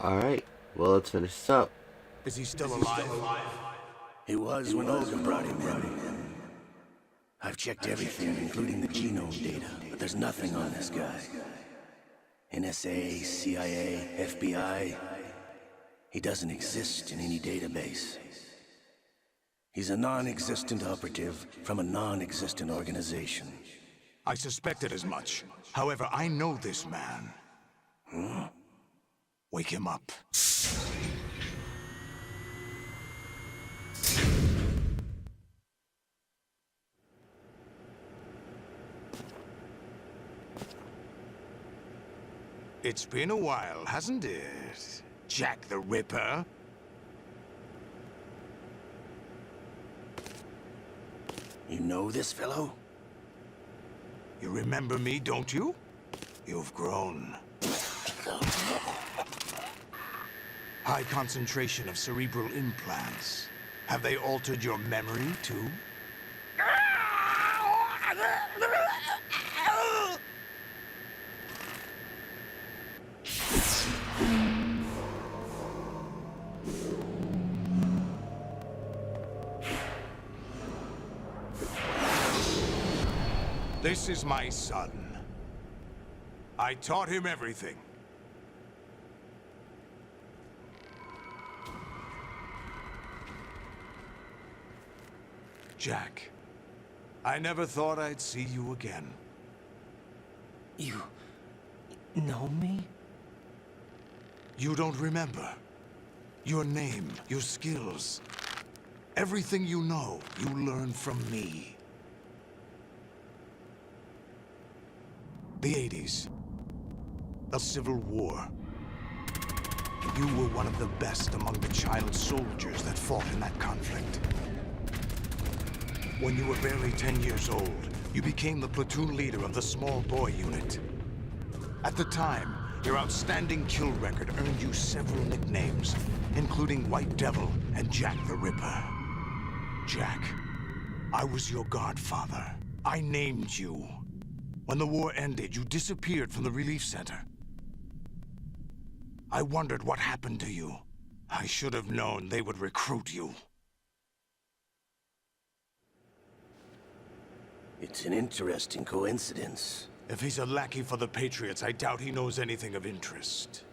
Alright, well, let's finish this up. Is he still alive? He was when Olga brought him in. I've checked everything, including the genome data, but there's nothing on this guy. NSA, CIA, FBI. He doesn't exist in any database. He's a non-existent operative from a non-existent organization. I suspected as much. However, I know this man. Wake him up. It's been a while, hasn't it? Jack the Ripper? You know this fellow? You remember me, don't you? You've grown. High concentration of cerebral implants. Have they altered your memory, too? This is my son. I taught him everything. Jack, I never thought I'd see you again. You know me? You don't remember. Your name, your skills. Everything you know, you learned from me. The 80s. The Civil War. You were one of the best among the child soldiers that fought in that conflict. When you were barely 10 years old, you became the platoon leader of the Small Boy Unit. At the time, your outstanding kill record earned you several nicknames, including White Devil and Jack the Ripper. Jack, I was your godfather. I named you. When the war ended, you disappeared from the relief center. I wondered what happened to you. I should have known they would recruit you. It's an interesting coincidence. If he's a lackey for the Patriots, I doubt he knows anything of interest.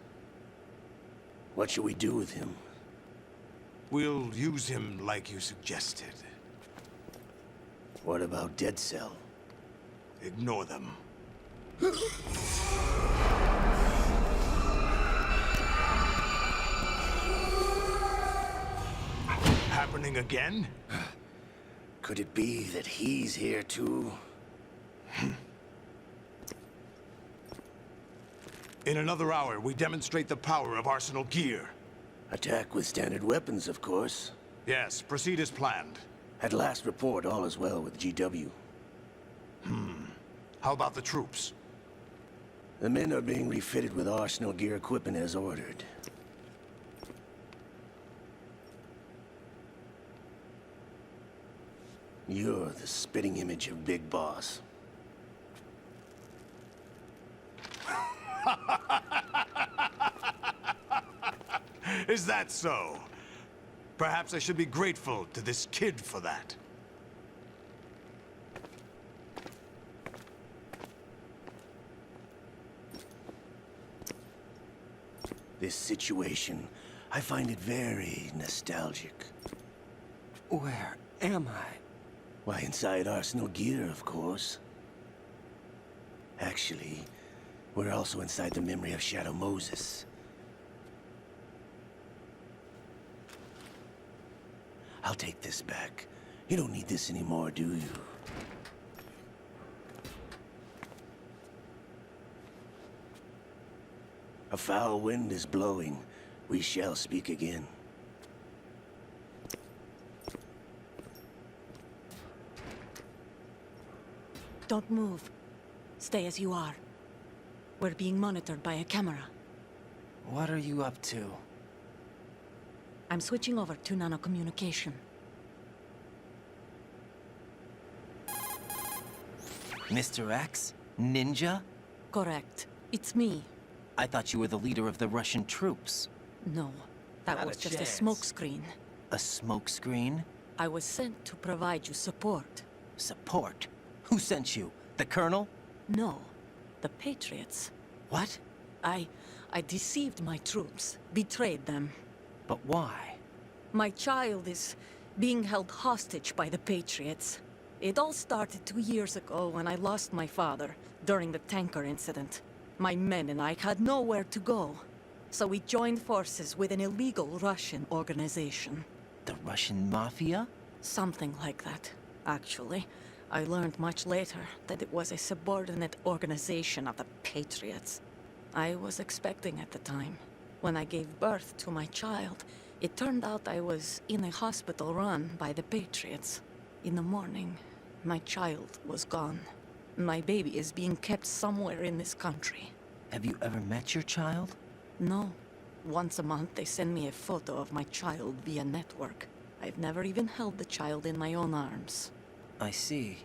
What should we do with him? We'll use him like you suggested. What about Dead Cell? Ignore them. Happening again? Could it be that he's here too? In another hour, we demonstrate the power of Arsenal gear. Attack with standard weapons, of course. Yes, proceed as planned. At last report, all is well with GW. How about the troops? The men are being refitted with Arsenal gear equipment as ordered. You're the spitting image of Big Boss. Is that so? Perhaps I should be grateful to this kid for that. This situation, I find it very nostalgic. Where am I? Why, inside Arsenal gear, of course. Actually, we're also inside the memory of Shadow Moses. I'll take this back. You don't need this anymore, do you? A foul wind is blowing. We shall speak again. Don't move. Stay as you are. We're being monitored by a camera. What are you up to? I'm switching over to nanocommunication. Mr. X? Ninja? Correct. It's me. I thought you were the leader of the Russian troops. No, that Not was a just a chance. smokescreen. A smokescreen? I was sent to provide you support. Support? Who sent you? The Colonel? No, the Patriots. What? I deceived my troops, betrayed them. But why? My child is being held hostage by the Patriots. It all started 2 years ago when I lost my father during the tanker incident. My men and I had nowhere to go. So we joined forces with an illegal Russian organization. The Russian Mafia? Something like that, actually. I learned much later that it was a subordinate organization of the Patriots. I was expecting at the time. When I gave birth to my child, it turned out I was in a hospital run by the Patriots. In the morning, my child was gone. My baby is being kept somewhere in this country. Have you ever met your child? No. Once a month, they send me a photo of my child via network. I've never even held the child in my own arms. I see.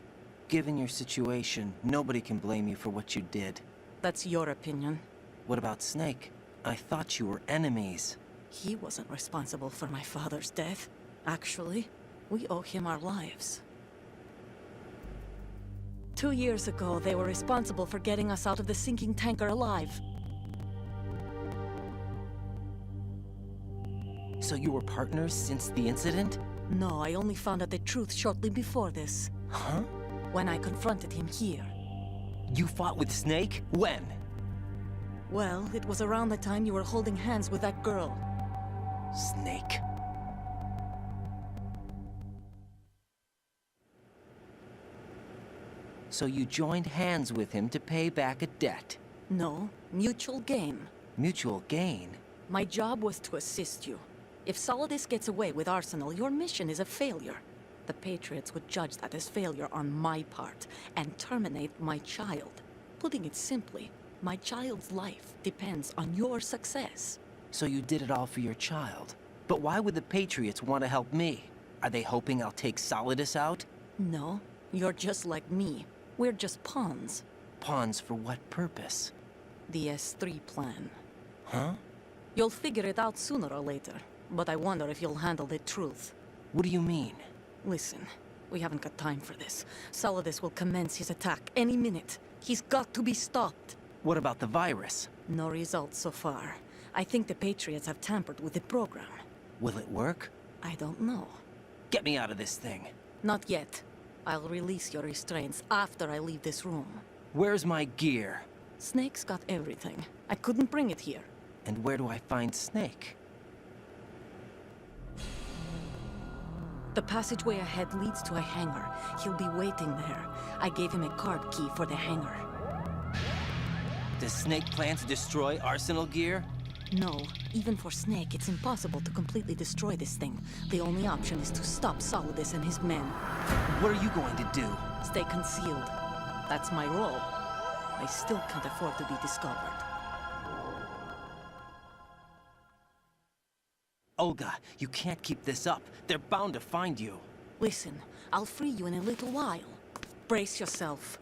Given your situation, nobody can blame you for what you did. That's your opinion. What about Snake? I thought you were enemies. He wasn't responsible for my father's death. Actually, we owe him our lives. 2 years ago, they were responsible for getting us out of the sinking tanker alive. So you were partners since the incident? No, I only found out the truth shortly before this. Huh? When I confronted him here. You fought with Snake? When? Well, it was around the time you were holding hands with that girl. Snake. So you joined hands with him to pay back a debt. No, mutual gain. Mutual gain? My job was to assist you. If Solidus gets away with Arsenal, your mission is a failure. The Patriots would judge that as failure on my part, and terminate my child. Putting it simply, my child's life depends on your success. So you did it all for your child. But why would the Patriots want to help me? Are they hoping I'll take Solidus out? No, you're just like me. We're just pawns. Pawns for what purpose? The S3 plan. Huh? You'll figure it out sooner or later, but I wonder if you'll handle the truth. What do you mean? Listen, we haven't got time for this. Solidus will commence his attack any minute. He's got to be stopped. What about the virus? No results so far. I think the Patriots have tampered with the program. Will it work? I don't know. Get me out of this thing. Not yet. I'll release your restraints after I leave this room. Where's my gear? Snake's got everything. I couldn't bring it here. And where do I find Snake? The passageway ahead leads to a hangar. He'll be waiting there. I gave him a card key for the hangar. Does Snake plan to destroy Arsenal gear? No, even for Snake, it's impossible to completely destroy this thing. The only option is to stop Solidus and his men. What are you going to do? Stay concealed. That's my role. I still can't afford to be discovered. Olga, you can't keep this up. They're bound to find you. Listen, I'll free you in a little while. Brace yourself.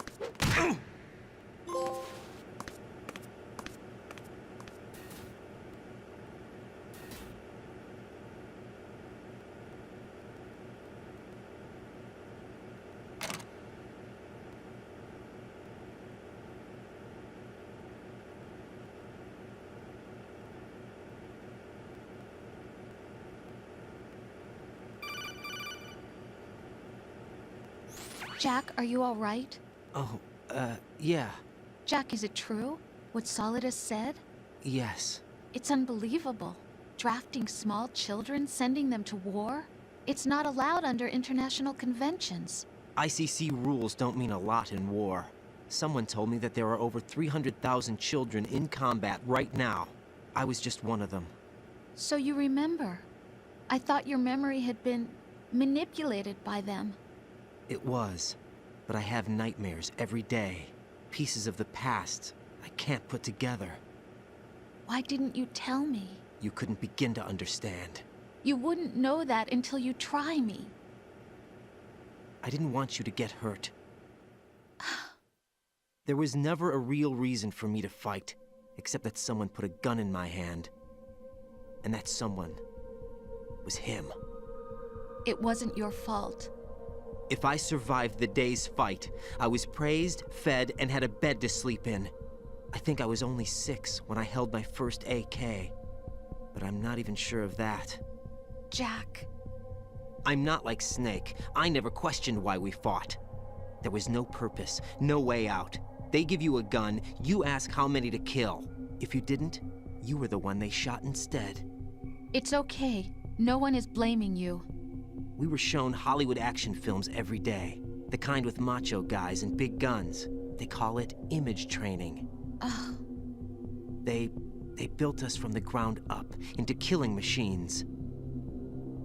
Jack, are you all right? Oh, yeah. Jack, is it true? What Solidus said? Yes. It's unbelievable. Drafting small children, sending them to war? It's not allowed under international conventions. ICC rules don't mean a lot in war. Someone told me that there are over 300,000 children in combat right now. I was just one of them. So you remember. I thought your memory had been manipulated by them. It was. But I have nightmares every day. Pieces of the past I can't put together. Why didn't you tell me? You couldn't begin to understand. You wouldn't know that until you try me. I didn't want you to get hurt. There was never a real reason for me to fight, except that someone put a gun in my hand. And that someone was him. It wasn't your fault. If I survived the day's fight, I was praised, fed, and had a bed to sleep in. I think I was only 6 when I held my first AK. But I'm not even sure of that. Jack. I'm not like Snake. I never questioned why we fought. There was no purpose, no way out. They give you a gun, you ask how many to kill. If you didn't, you were the one they shot instead. It's okay. No one is blaming you. We were shown Hollywood action films every day. The kind with macho guys and big guns. They call it image training. Ugh. They built us from the ground up into killing machines.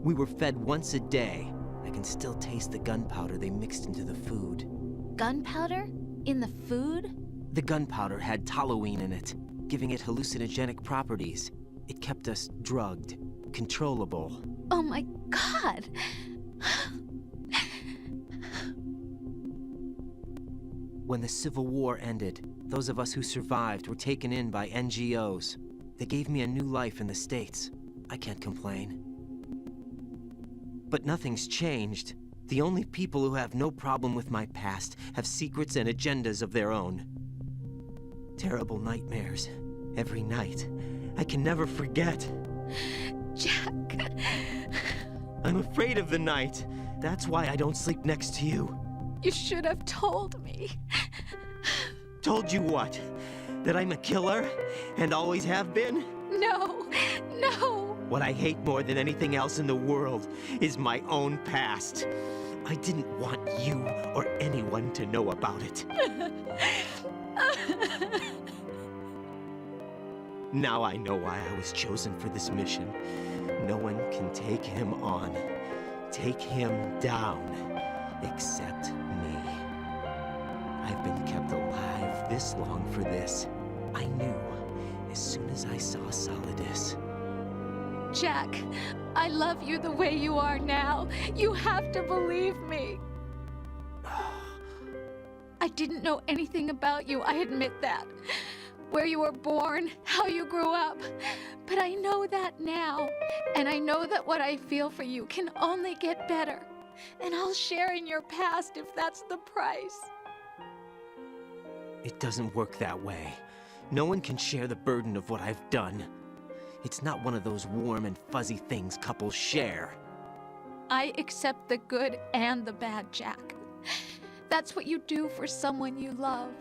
We were fed once a day. I can still taste the gunpowder they mixed into the food. Gunpowder? In the food? The gunpowder had toluene in it, giving it hallucinogenic properties. It kept us drugged, controllable. Oh my God! When the Civil War ended, those of us who survived were taken in by NGOs. They gave me a new life in the States. I can't complain. But nothing's changed. The only people who have no problem with my past have secrets and agendas of their own. Terrible nightmares. Every night. I can never forget. Jack. I'm afraid of the night. That's why I don't sleep next to you. You should have told me. Told you what? That I'm a killer? And always have been? No, no. What I hate more than anything else in the world is my own past. I didn't want you or anyone to know about it. Now I know why I was chosen for this mission. No one can take him on, take him down, except me. I've been kept alive this long for this. I knew as soon as I saw Solidus. Jack, I love you the way you are now. You have to believe me. I didn't know anything about you, I admit that. Where you were born, how you grew up. But I know that now. And I know that what I feel for you can only get better. And I'll share in your past if that's the price. It doesn't work that way. No one can share the burden of what I've done. It's not one of those warm and fuzzy things couples share. I accept the good and the bad, Jack. That's what you do for someone you love.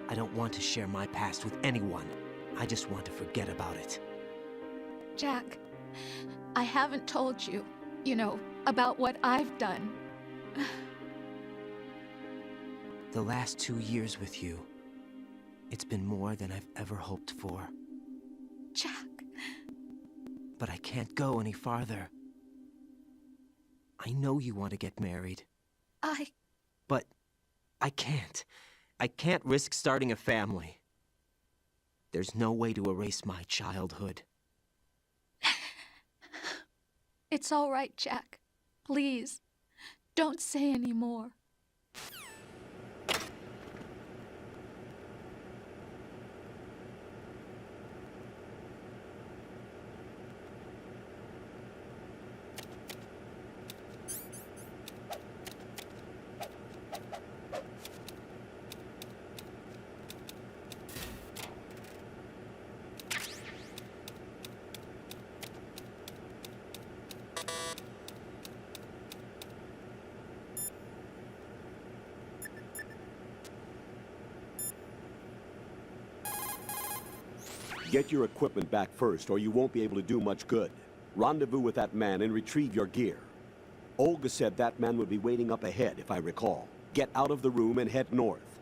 I don't want to share my past with anyone. I just want to forget about it. Jack, I haven't told you, about what I've done. The last 2 years with you, it's been more than I've ever hoped for. Jack. But I can't go any farther. I know you want to get married. But I can't. I can't risk starting a family. There's no way to erase my childhood. It's all right, Jack. Please, don't say any more. Get your equipment back first, or you won't be able to do much good. Rendezvous with that man and retrieve your gear. Olga said that man would be waiting up ahead, if I recall. Get out of the room and head north.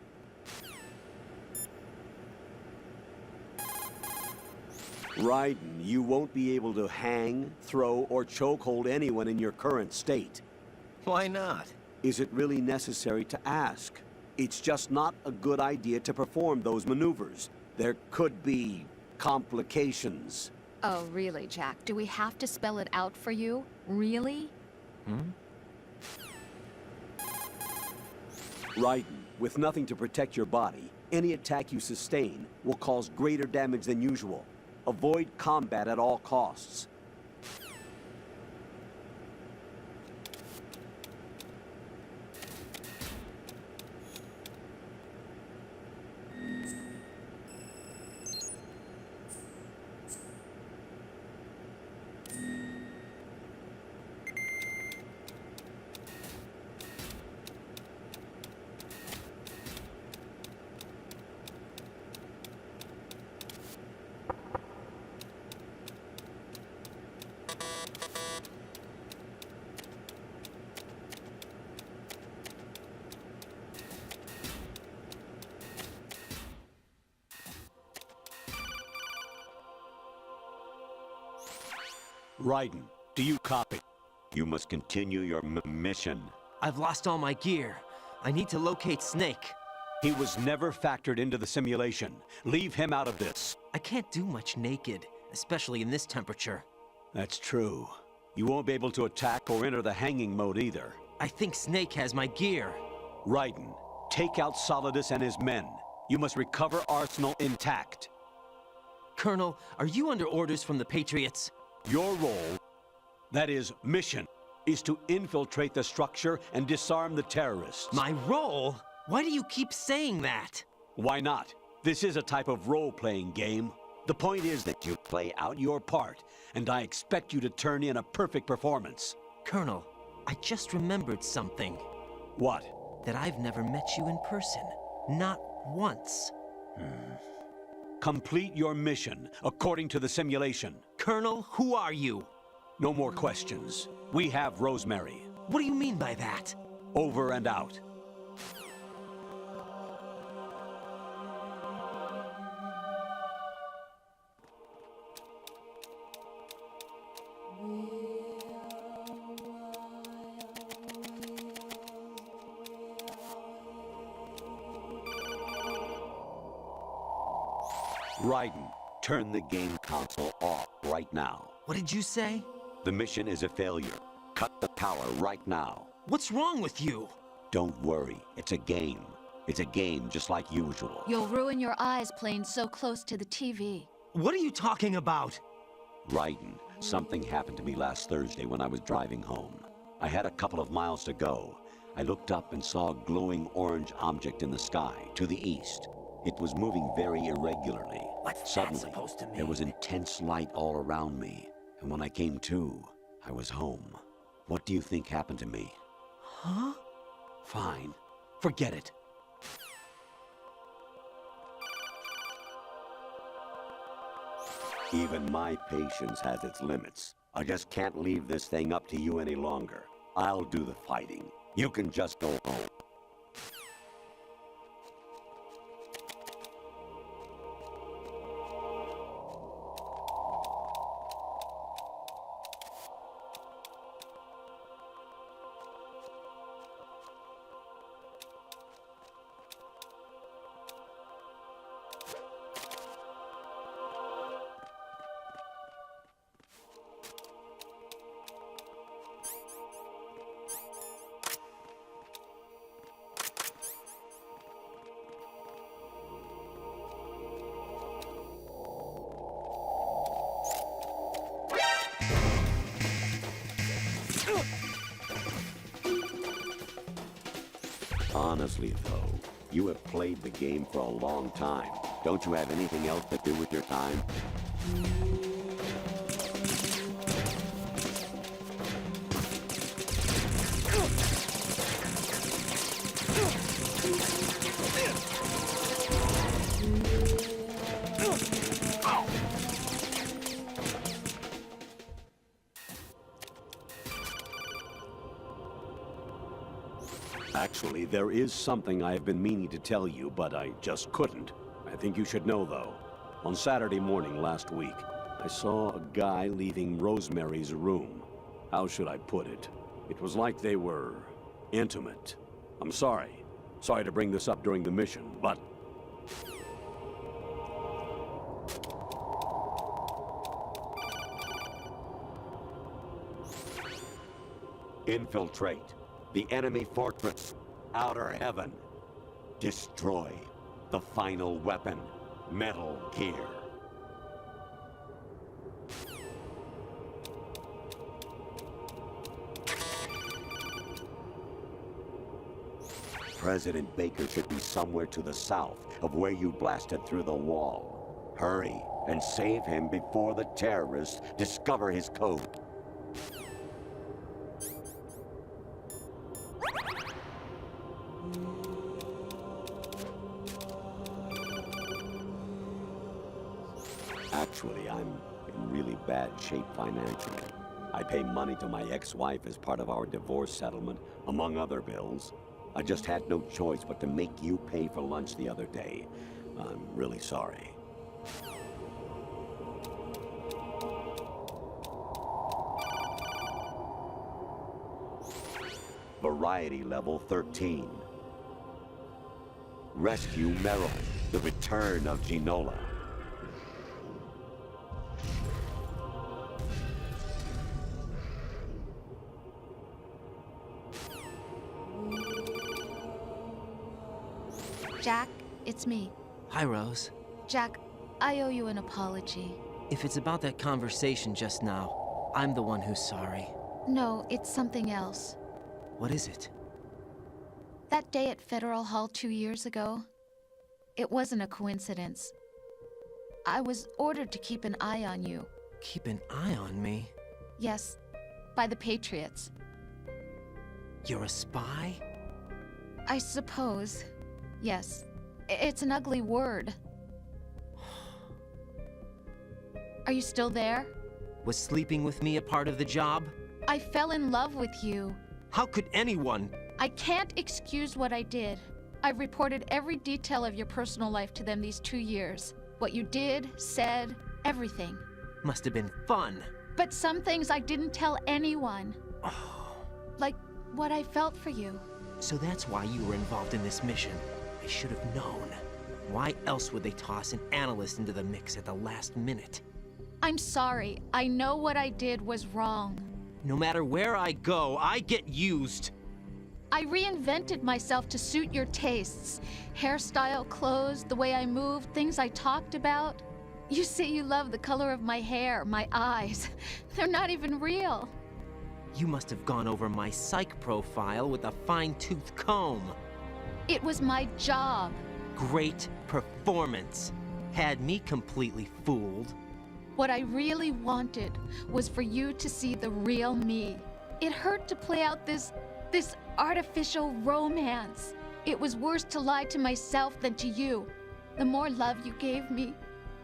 Raiden, you won't be able to hang, throw, or chokehold anyone in your current state. Why not? Is it really necessary to ask? It's just not a good idea to perform those maneuvers. There could be complications. Oh, really, Jack? Do we have to spell it out for you? Really? Raiden, with nothing to protect your body, any attack you sustain will cause greater damage than usual. Avoid combat at all costs. Raiden, do you copy? You must continue your mission. I've lost all my gear. I need to locate Snake. He was never factored into the simulation. Leave him out of this. I can't do much naked, especially in this temperature. That's true. You won't be able to attack or enter the hanging mode either. I think Snake has my gear. Raiden, take out Solidus and his men. You must recover Arsenal intact. Colonel, are you under orders from the Patriots? Your role, that is, mission, is to infiltrate the structure and disarm the terrorists. My role? Why do you keep saying that? Why not? This is a type of role-playing game. The point is that you play out your part, and I expect you to turn in a perfect performance. Colonel, I just remembered something. What? That I've never met you in person. Not once. Complete your mission, according to the simulation. Colonel, who are you? No more questions. We have Rosemary. What do you mean by that? Over and out. Raiden, turn the game console off right now. What did you say? The mission is a failure. Cut the power right now. What's wrong with you? Don't worry, it's a game. It's a game just like usual. You'll ruin your eyes playing so close to the TV. What are you talking about? Raiden, something happened to me last Thursday when I was driving home. I had a couple of miles to go. I looked up and saw a glowing orange object in the sky to the east. It was moving very irregularly. What's Suddenly, that supposed to mean? there was intense light all around me. And when I came to, I was home. What do you think happened to me? Huh? Fine. Forget it. Even my patience has its limits. I just can't leave this thing up to you any longer. I'll do the fighting. You can just go home. Honestly, though, you have played the game for a long time. Don't you have anything else to do with your time? Actually, there is something I have been meaning to tell you, but I just couldn't. I think you should know, though. On Saturday morning last week, I saw a guy leaving Rosemary's room. How should I put it? It was like they were intimate. I'm sorry. Sorry to bring this up during the mission, but... Infiltrate the enemy fortress, Outer Heaven. Destroy the final weapon, Metal Gear. President Baker should be somewhere to the south of where you blasted through the wall. Hurry and save him before the terrorists discover his code. Actually, I'm in really bad shape financially. I pay money to my ex-wife as part of our divorce settlement, among other bills. I just had no choice but to make you pay for lunch the other day. I'm really sorry. Variety level 13. Rescue Meryl, the return of Ginola. Jack, it's me. Hi, Rose. Jack, I owe you an apology. If it's about that conversation just now, I'm the one who's sorry. No, it's something else. What is it? That day at Federal Hall 2 years ago, it wasn't a coincidence. I was ordered to keep an eye on you. Keep an eye on me? Yes, by the Patriots. You're a spy? I suppose. Yes. It's an ugly word. Are you still there? Was sleeping with me a part of the job? I fell in love with you. How could anyone? I can't excuse what I did. I've reported every detail of your personal life to them these 2 years. What you did, said, everything. Must have been fun. But some things I didn't tell anyone. Like what I felt for you. So that's why you were involved in this mission. I should have known. Why else would they toss an analyst into the mix at the last minute? I'm sorry. I know what I did was wrong. No matter where I go, I get used. I reinvented myself to suit your tastes. Hairstyle, clothes, the way I moved, things I talked about. You say you love the color of my hair, my eyes. They're not even real. You must have gone over my psych profile with a fine-tooth comb. It was my job. Great performance. Had me completely fooled. What I really wanted was for you to see the real me. It hurt to play out this artificial romance. It was worse to lie to myself than to you. The more love you gave me,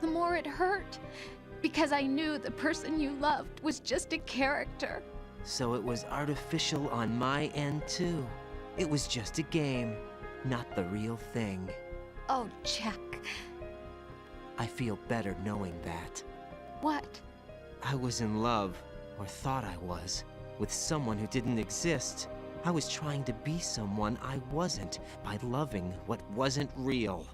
the more it hurt. Because I knew the person you loved was just a character. So it was artificial on my end, too. It was just a game, not the real thing. Oh, Jack. I feel better knowing that. What? I was in love, or thought I was, with someone who didn't exist. I was trying to be someone I wasn't by loving what wasn't real.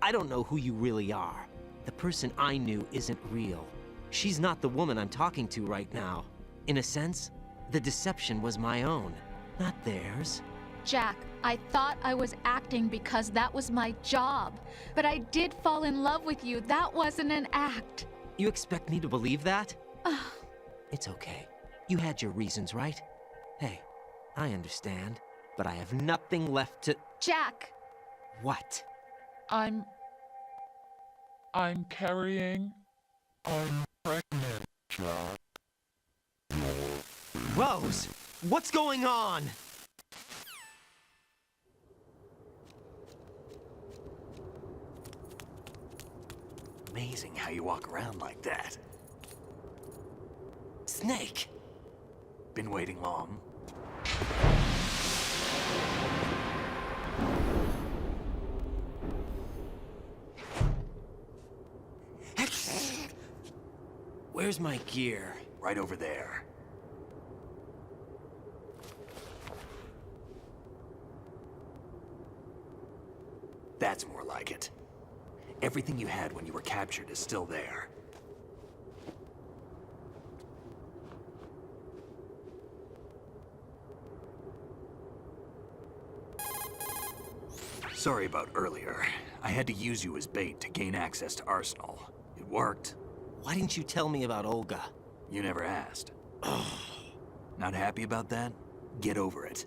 I don't know who you really are. The person I knew isn't real. She's not the woman I'm talking to right now. In a sense, the deception was my own, not theirs. Jack, I thought I was acting because that was my job. But I did fall in love with you. That wasn't an act. You expect me to believe that? It's okay. You had your reasons, right? Hey, I understand, but I have nothing left to... Jack! What? I'm carrying. I'm pregnant, Jack. Rose! What's going on? Amazing how you walk around like that. Snake! Been waiting long? Where's my gear? Right over there. That's more like it. Everything you had when you were captured is still there. Sorry about earlier. I had to use you as bait to gain access to Arsenal. It worked. Why didn't you tell me about Olga? You never asked. Not happy about that? Get over it.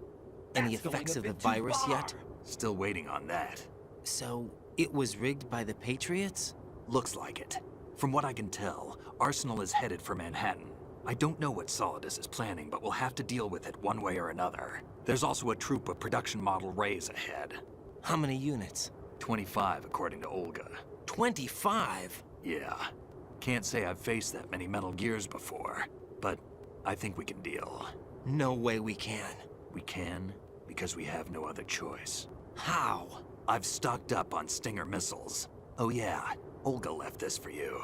Any effects of the virus yet? Still waiting on that. So, it was rigged by the Patriots? Looks like it. From what I can tell, Arsenal is headed for Manhattan. I don't know what Solidus is planning, but we'll have to deal with it one way or another. There's also a troop of production model Rays ahead. How many units? 25, according to Olga. 25? Yeah. Can't say I've faced that many Metal Gears before, but I think we can deal. No way we can. We can, because we have no other choice. How? I've stocked up on Stinger missiles. Oh yeah, Olga left this for you.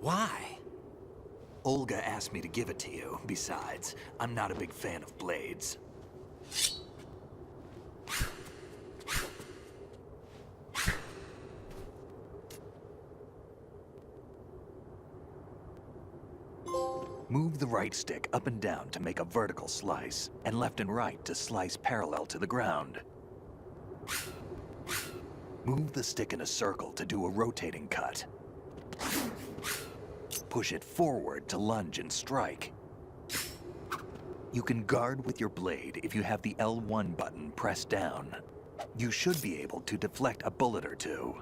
Why? Olga asked me to give it to you. Besides, I'm not a big fan of blades. Move the right stick up and down to make a vertical slice, and left and right to slice parallel to the ground. Move the stick in a circle to do a rotating cut. Push it forward to lunge and strike. You can guard with your blade if you have the L1 button pressed down. You should be able to deflect a bullet or two.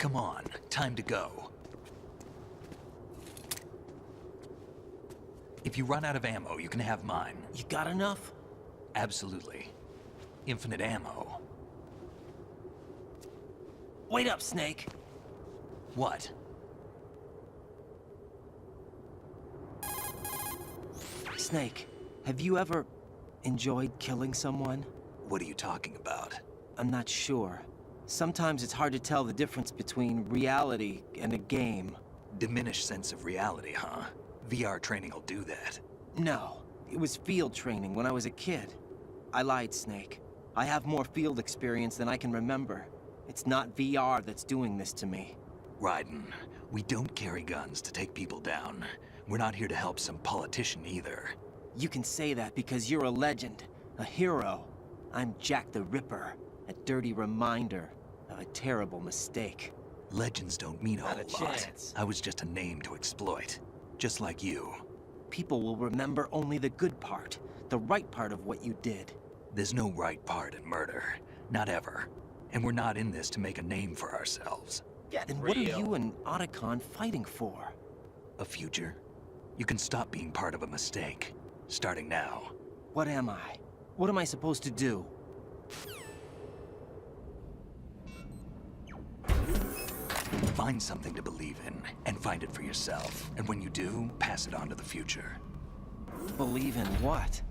Come on, time to go. If you run out of ammo, you can have mine. You got enough? Absolutely. Infinite ammo. Wait up, Snake. What? Snake, have you ever enjoyed killing someone? What are you talking about? I'm not sure. Sometimes it's hard to tell the difference between reality and a game. Diminished sense of reality, huh? VR training will do that. No, it was field training when I was a kid. I lied, Snake. I have more field experience than I can remember. It's not VR that's doing this to me. Raiden, we don't carry guns to take people down. We're not here to help some politician either. You can say that because you're a legend, a hero. I'm Jack the Ripper, a dirty reminder of a terrible mistake. Legends don't mean a Not whole a lot. chance. I was just a name to exploit. Just like you. People will remember only the good part, the right part of what you did. There's no right part in murder. Not ever. And we're not in this to make a name for ourselves. Then what are you and Otacon fighting for? A future? You can stop being part of a mistake. Starting now. What am I? What am I supposed to do? Find something to believe in, and find it for yourself. And when you do, pass it on to the future. Believe in what?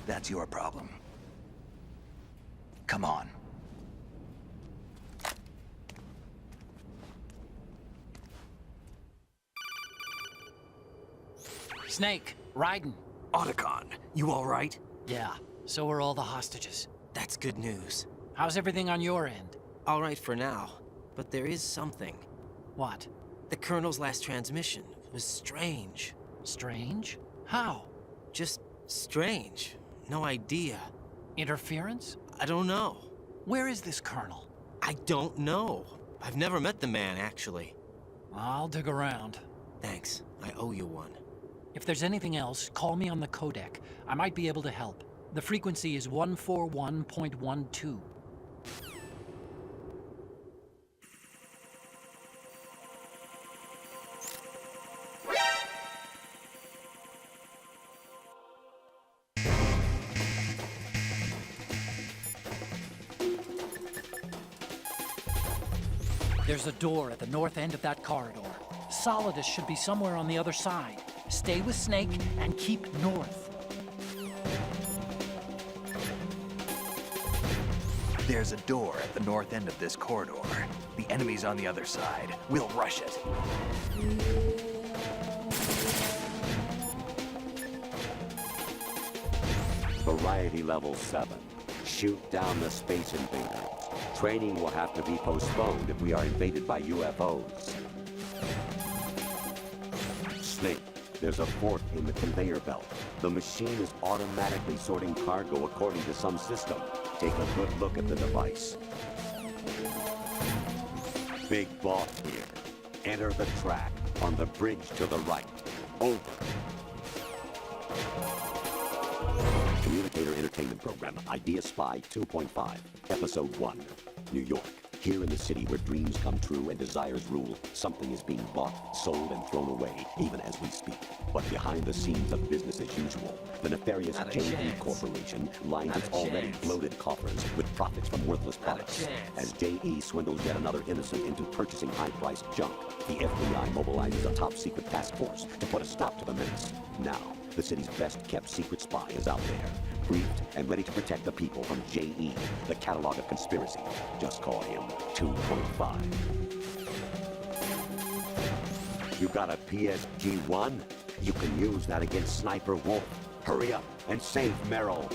That's your problem. Come on. Snake, Raiden. Otacon, you all right? Yeah, so are all the hostages. That's good news. How's everything on your end? All right for now, but there is something. What? The Colonel's last transmission was strange. Strange? How? Just strange. No idea. Interference? I don't know. Where is this Colonel? I don't know. I've never met the man, actually. I'll dig around. Thanks. I owe you one. If there's anything else, call me on the codec. I might be able to help. The frequency is 141.12. There's a door at the north end of that corridor. Solidus should be somewhere on the other side. Stay with Snake and keep north. There's a door at the north end of this corridor. The enemy's on the other side. We'll rush it. Variety level 7. Shoot down the space invaders. Training will have to be postponed if we are invaded by UFOs. Snake, there's a fork in the conveyor belt. The machine is automatically sorting cargo according to some system. Take a good look at the device. Big Boss here. Enter the track on the bridge to the right. Over. Communicator Entertainment Program, Idea Spy 2.5, Episode 1, New York. Here in the city where dreams come true and desires rule, something is being bought, sold, and thrown away, even as we speak. But behind the scenes of business as usual, the nefarious J.E. Corporation lines its already bloated coffers with profits from worthless products. As J.E. swindles yet another innocent into purchasing high-priced junk, the FBI mobilizes a top-secret task force to put a stop to the menace. Now, the city's best-kept secret spy is out there, briefed and ready to protect the people from J.E., the catalog of conspiracy. Just call him 2.5. You got a PSG-1? You can use that against Sniper Wolf. Hurry up and save Merrill.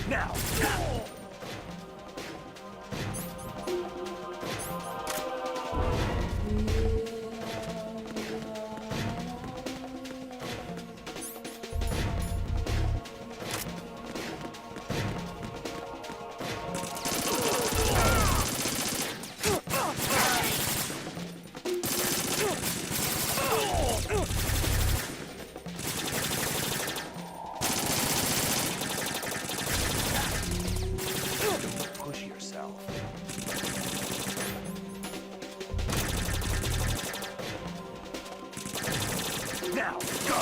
Now! Push yourself. Now, go!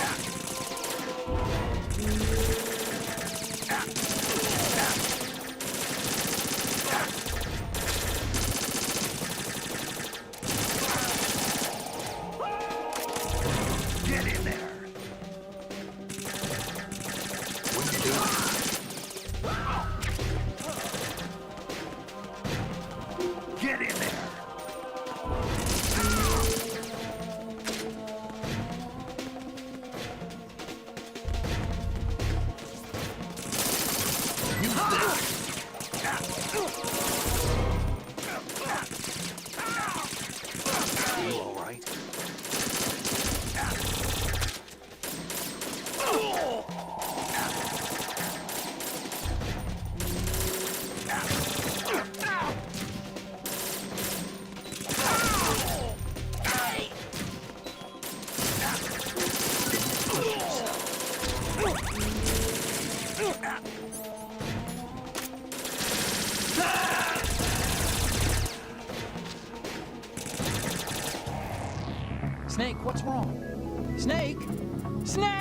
Get in there! What are you doing? Get in there! Snake, what's wrong? Snake? Snake!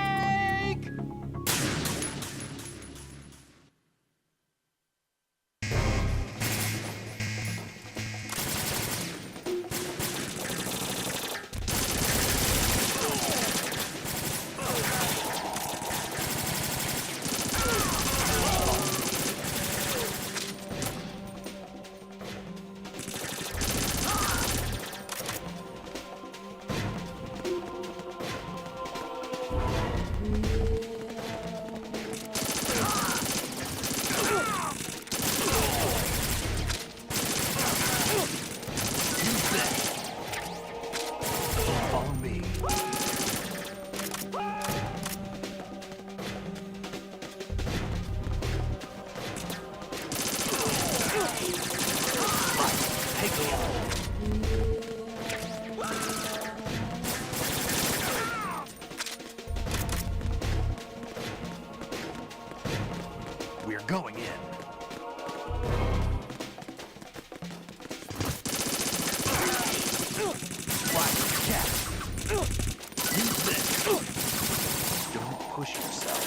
Follow me. Take the wall. We're going in. Watch your cat. Use this. Don't push yourself.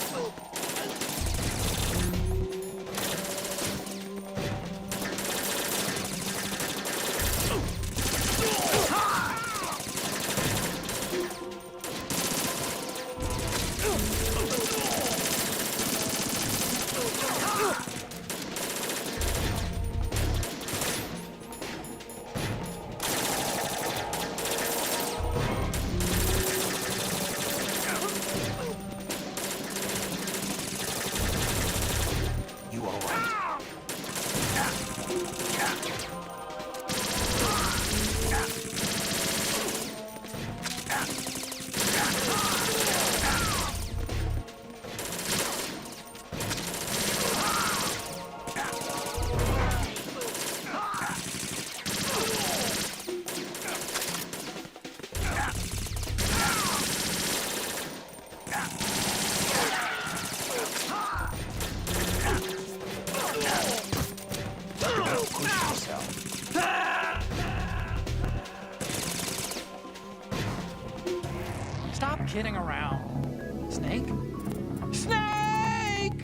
You all right? Don't push yourself. Stop kidding around. Snake? Snake!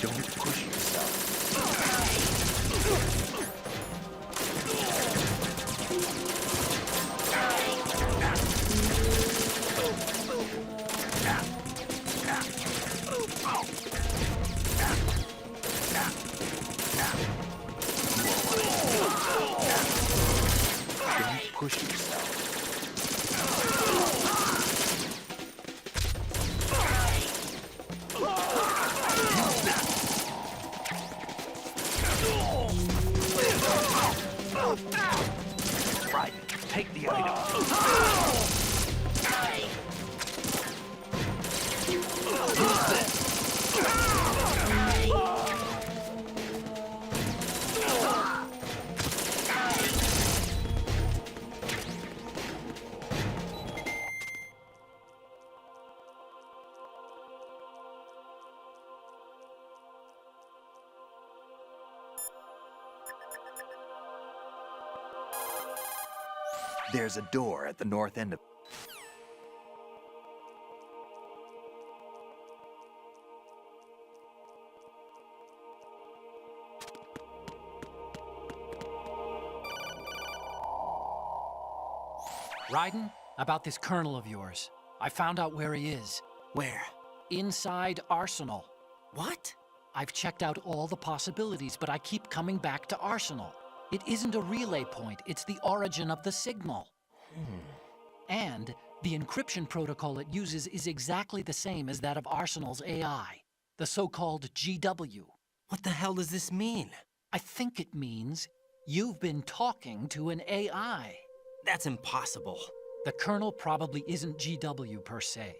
Don't push yourself. Don't push yourself. Right, take the item. Use this. There's a door at the north end of... Raiden, about this colonel of yours. I found out where he is. Where? Inside Arsenal. What? I've checked out all the possibilities, but I keep coming back to Arsenal. It isn't a relay point, it's the origin of the signal. And The encryption protocol it uses is exactly the same as that of Arsenal's AI, the so-called GW. What the hell does this mean? I think it means you've been talking to an AI. That's impossible. The kernel probably isn't GW per se.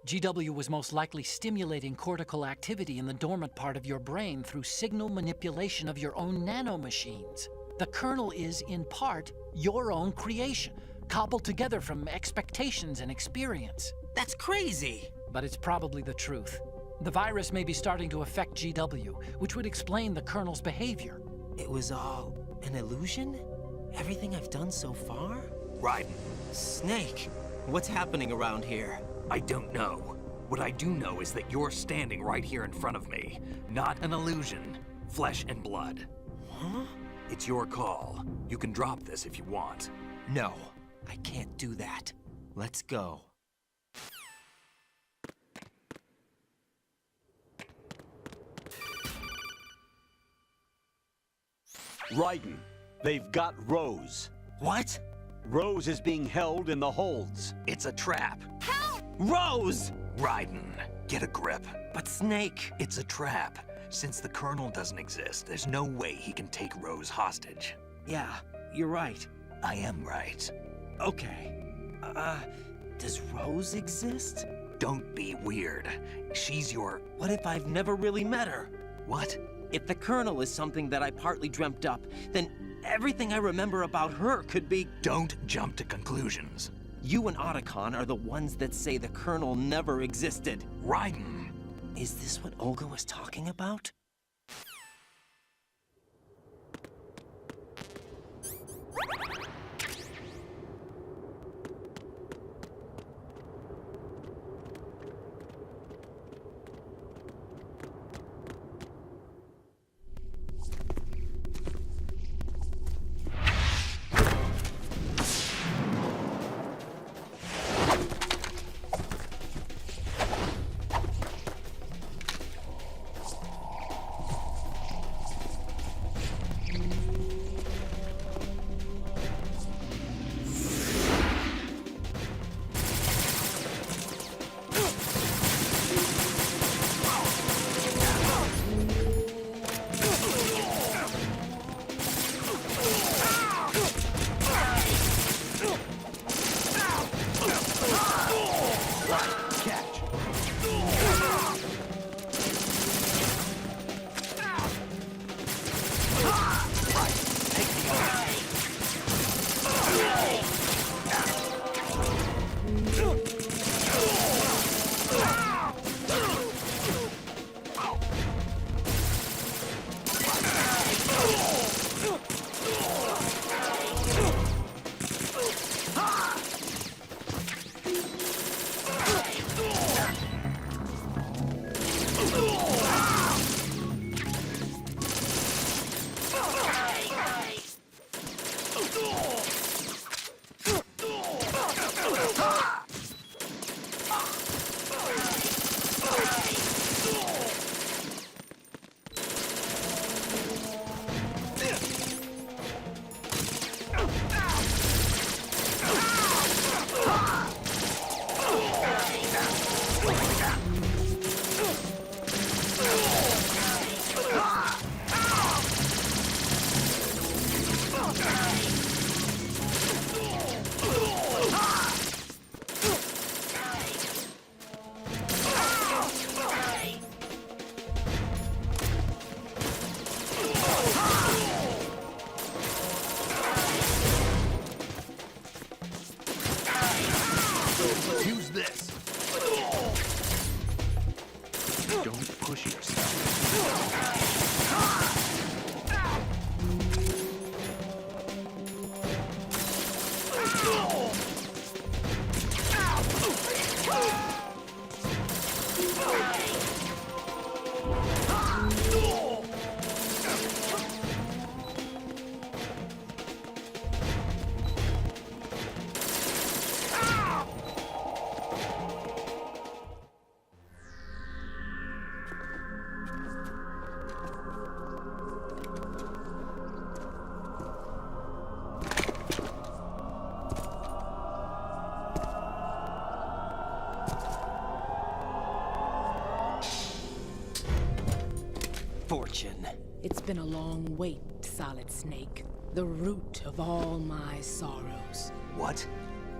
GW was most likely stimulating cortical activity in the dormant part of your brain through signal manipulation of your own nanomachines. The kernel is, in part, your own creation, cobbled together from expectations and experience. That's crazy! But it's probably the truth. The virus may be starting to affect GW, which would explain the kernel's behavior. It was all an illusion? Everything I've done so far? Raiden, Snake, what's happening around here? I don't know. What I do know is that you're standing right here in front of me. Not an illusion. Flesh and blood. Huh? It's your call. You can drop this if you want. No, I can't do that. Let's go. Raiden, they've got Rose. What? Rose is being held in the holds. It's a trap. Rose! Raiden, get a grip. But Snake... It's a trap. Since the Colonel doesn't exist, there's no way he can take Rose hostage. Yeah, you're right. I am right. Okay. Does Rose exist? Don't be weird. She's your... What if I've never really met her? What? If the Colonel is something that I partly dreamt up, then everything I remember about her could be... Don't jump to conclusions. You and Otacon are the ones that say the Colonel never existed. Raiden! Is this what Olga was talking about? Use this. Don't push yourself. been a long wait, Solid Snake. The root of all my sorrows. What?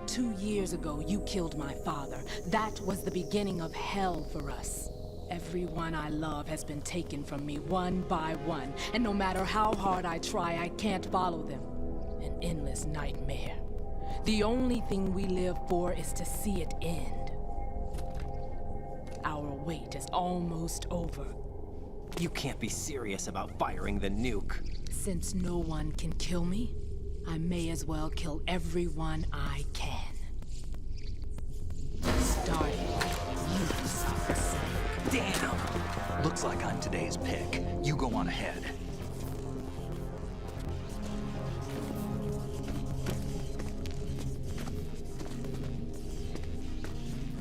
2 years ago, you killed my father. That was the beginning of hell for us. Everyone I love has been taken from me one by one, and no matter how hard I try, I can't follow them. An endless nightmare. The only thing we live for is to see it end. Our wait is almost over. You can't be serious about firing the nuke. Since no one can kill me, I may as well kill everyone I can. Starting with you, Solid Snake. Damn! Looks like I'm today's pick. You go on ahead.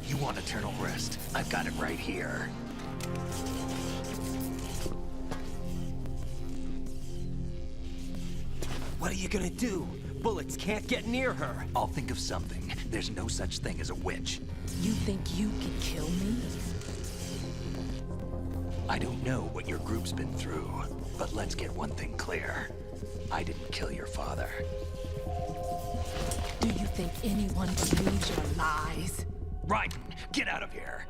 You want eternal rest? I've got it right here. What are you gonna do? Bullets can't get near her. I'll think of something. There's no such thing as a witch. You think you can kill me? I don't know what your group's been through, but let's get one thing clear. I didn't kill your father. Do you think anyone believes your lies? Raiden, get out of here!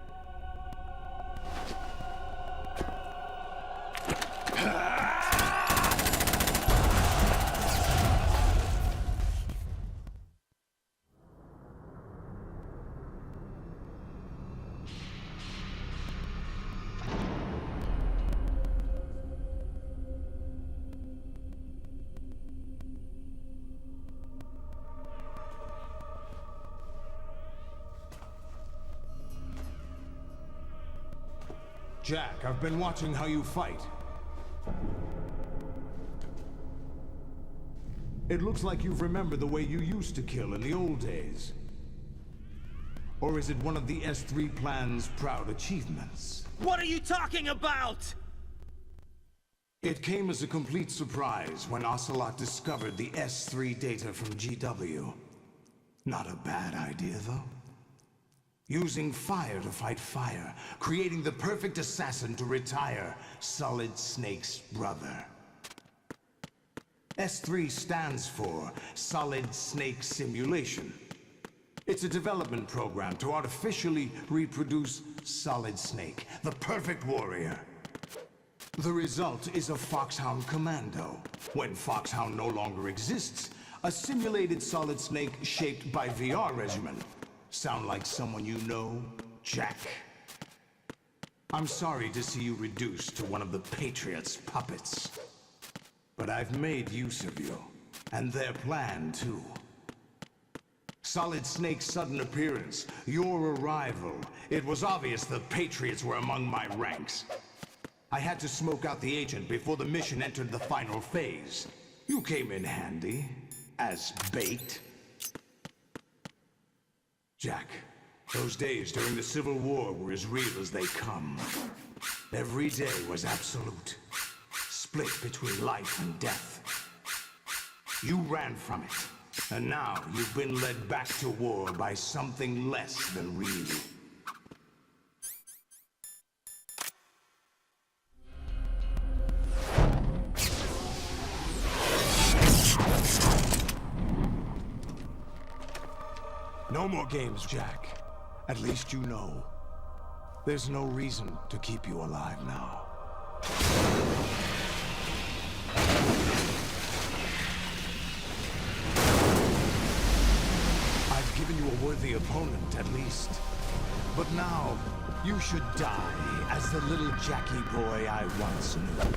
Jack, I've been watching how you fight. It looks like you've remembered the way you used to kill in the old days. Or is it one of the S3 plan's proud achievements? What are you talking about? It came as a complete surprise when Ocelot discovered the S3 data from GW. Not a bad idea, though. Using fire to fight fire, creating the perfect assassin to retire Solid Snake's brother. S3 stands for Solid Snake Simulation. It's a development program to artificially reproduce Solid Snake, the perfect warrior. The result is a Foxhound Commando. When Foxhound no longer exists, a simulated Solid Snake shaped by VR regimen. Sound like someone you know, Jack? I'm sorry to see you reduced to one of the Patriots' puppets. But I've made use of you, and their plan too. Solid Snake's sudden appearance, your arrival, it was obvious the Patriots were among my ranks. I had to smoke out the agent before the mission entered the final phase. You came in handy, as bait. Jack, those days during the Civil War were as real as they come. Every day was absolute, split between life and death. You ran from it, and now you've been led back to war by something less than real. No more games, Jack. At least you know. There's no reason to keep you alive now. I've given you a worthy opponent, at least. But now, you should die as the little Jackie boy I once knew.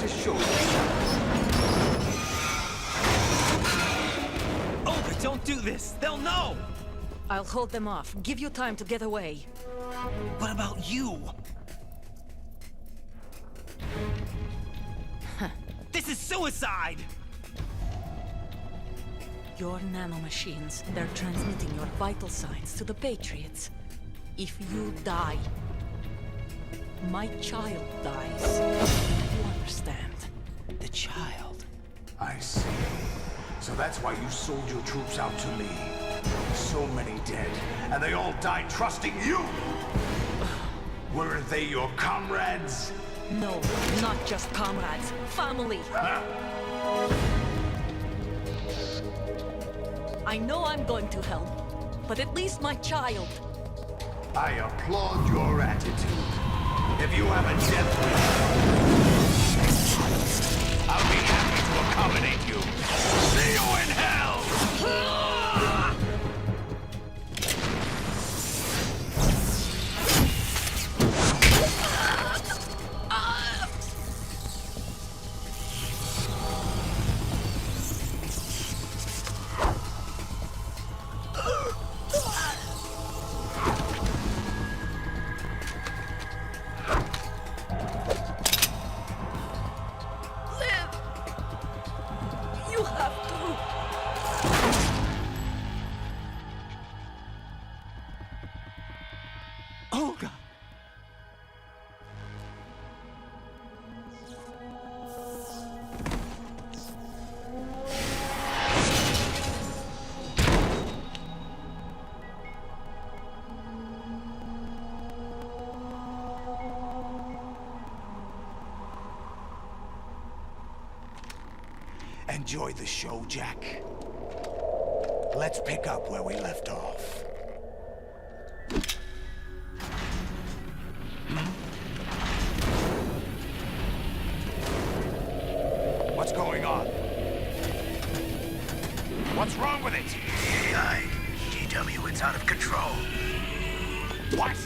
to show you. Olga, don't do this! They'll know! I'll hold them off. Give you time to get away. What about you? This is suicide! Your nanomachines, they're transmitting your vital signs to the Patriots. If you die, my child dies. You understand? The child. I see. So that's why you sold your troops out to me. So many dead, and they all died trusting you! Weren't they your comrades? No, not just comrades. Family! I know I'm going to hell, but at least my child. I applaud your attitude. If you have a death wish, I'll be happy to accommodate you. See you in hell! You have to. Olga! Enjoy the show, Jack. Let's pick up where we left off. What's going on? What's wrong with it? AI, GW, it's out of control. What?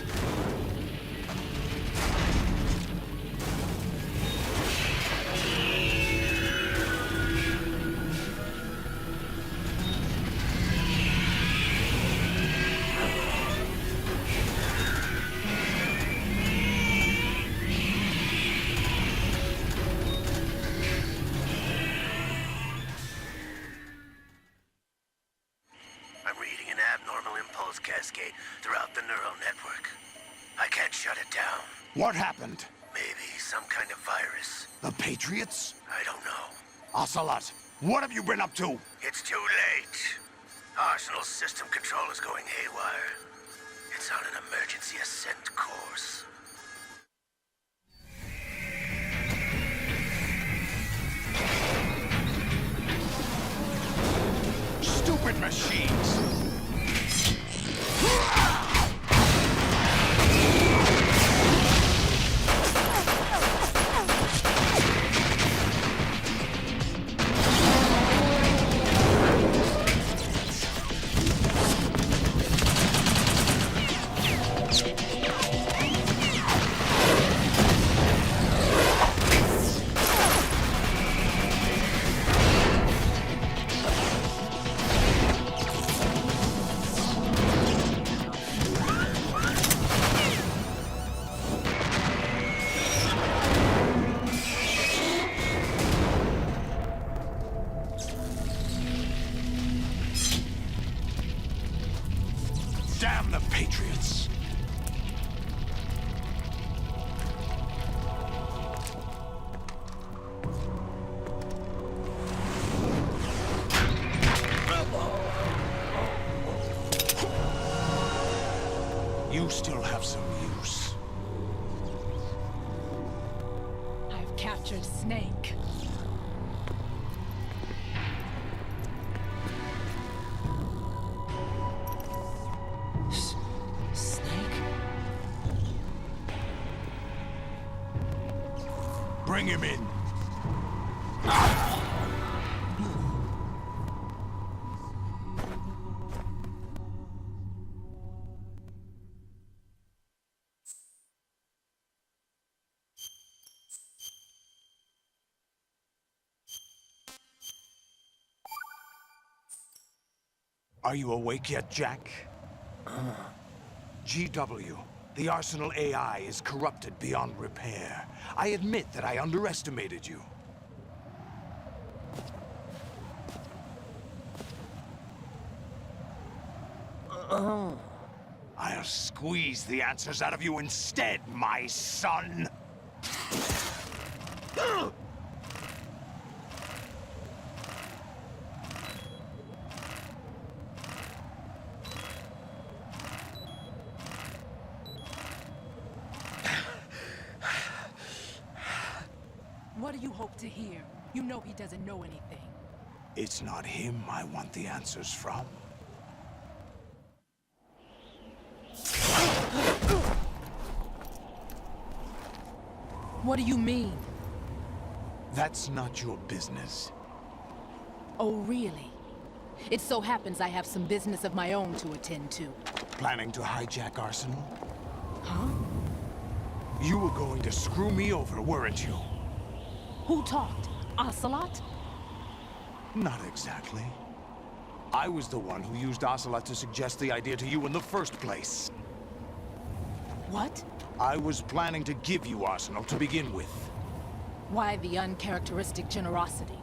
I'm reading an abnormal impulse cascade throughout the neural network. I can't shut it down. What happened? Maybe some kind of virus. The Patriots? I don't know. Ocelot, what have you been up to? It's too late. Arsenal's system control is going haywire. It's on an emergency ascent course. Stupid machines! Damn the Patriots! You still have some use. I've captured Snake. Snake? Bring him in. Are you awake yet, Jack? GW, the Arsenal AI is corrupted beyond repair. I admit that I underestimated you. I'll squeeze the answers out of you instead, my son! What do you hope to hear? You know he doesn't know anything. It's not him I want the answers from. What do you mean? That's not your business. Oh, really? It so happens I have some business of my own to attend to. Planning to hijack Arsenal? Huh? You were going to screw me over, weren't you? Who talked? Ocelot? Not exactly. I was the one who used Ocelot to suggest the idea to you in the first place. What? I was planning to give you Arsenal to begin with. Why the uncharacteristic generosity?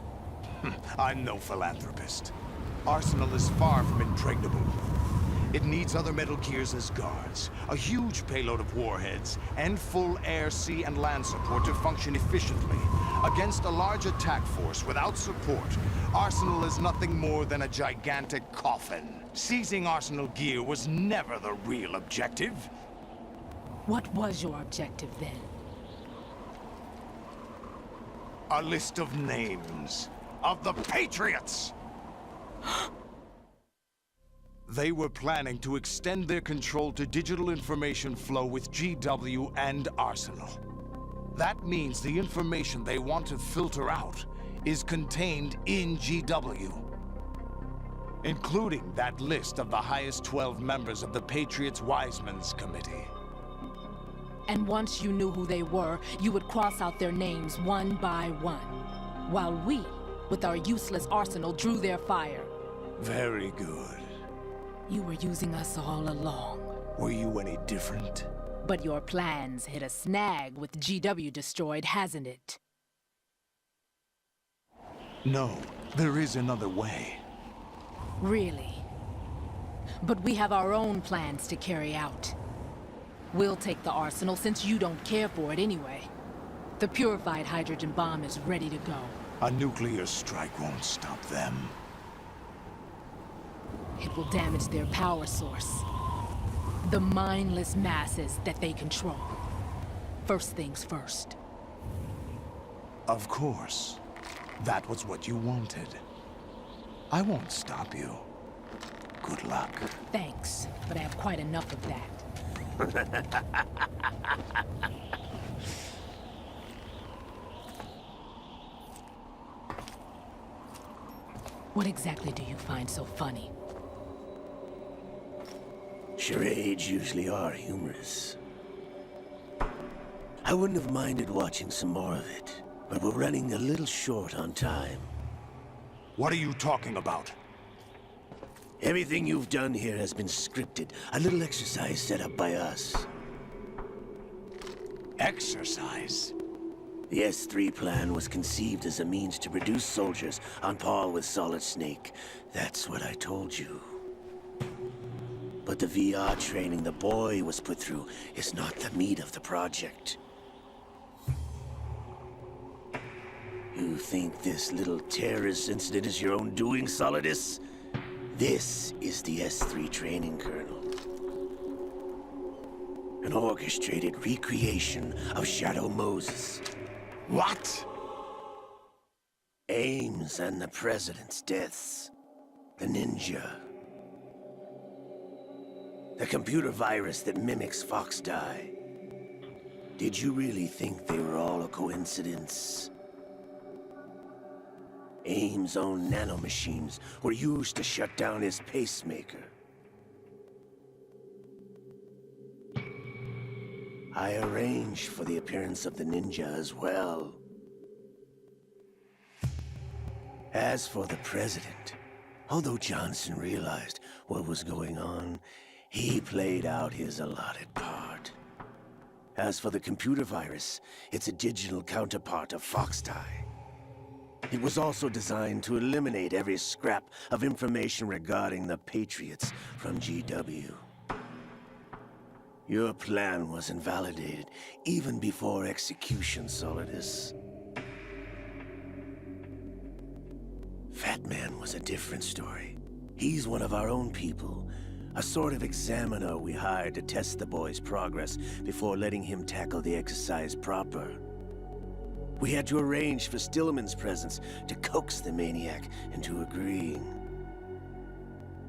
I'm no philanthropist. Arsenal is far from impregnable. It needs other Metal Gears as guards, a huge payload of warheads, and full air, sea, and land support to function efficiently. Against a large attack force without support, Arsenal is nothing more than a gigantic coffin. Seizing Arsenal gear was never the real objective. What was your objective then? A list of names of the Patriots! They were planning to extend their control to digital information flow with GW and Arsenal. That means the information they want to filter out is contained in GW, including that list of the highest 12 members of the Patriots Wiseman's Committee. And once you knew who they were, you would cross out their names one by one, while we, with our useless arsenal, drew their fire. Very good. You were using us all along. Were you any different? But your plans hit a snag with GW destroyed, hasn't it? No, there is another way. Really? But we have our own plans to carry out. We'll take the arsenal since you don't care for it anyway. The purified hydrogen bomb is ready to go. A nuclear strike won't stop them. It will damage their power source. The mindless masses that they control. First things first. Of course. That was what you wanted. I won't stop you. Good luck. Thanks, but I have quite enough of that. What exactly do you find so funny? Charades usually are humorous. I wouldn't have minded watching some more of it, but we're running a little short on time. What are you talking about? Everything you've done here has been scripted. A little exercise set up by us. Exercise? The S3 plan was conceived as a means to produce soldiers on par with Solid Snake. That's what I told you. But the VR training the boy was put through is not the meat of the project. You think this little terrorist incident is your own doing, Solidus? This is the S3 training kernel. An orchestrated recreation of Shadow Moses. What? Ames and the President's deaths. The ninja. The computer virus that mimics Foxdie. Did you really think they were all a coincidence? Ames' own nanomachines were used to shut down his pacemaker. I arranged for the appearance of the ninja as well. As for the President, although Johnson realized what was going on, he played out his allotted part. As for the computer virus, it's a digital counterpart of Foxtie. It was also designed to eliminate every scrap of information regarding the Patriots from GW. Your plan was invalidated even before execution, Solidus. Fat Man was a different story. He's one of our own people, a sort of examiner we hired to test the boy's progress before letting him tackle the exercise proper. We had to arrange for Stillman's presence to coax the maniac into agreeing.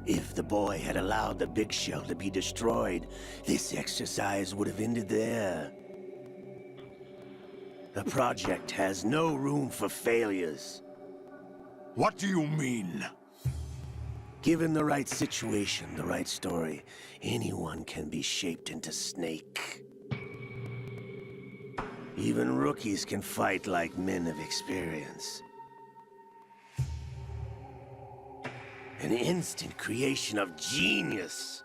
If the boy had allowed the big shell to be destroyed, this exercise would have ended there. The project has no room for failures. What do you mean? Given the right situation, the right story, anyone can be shaped into Snake. Even rookies can fight like men of experience. An instant creation of genius.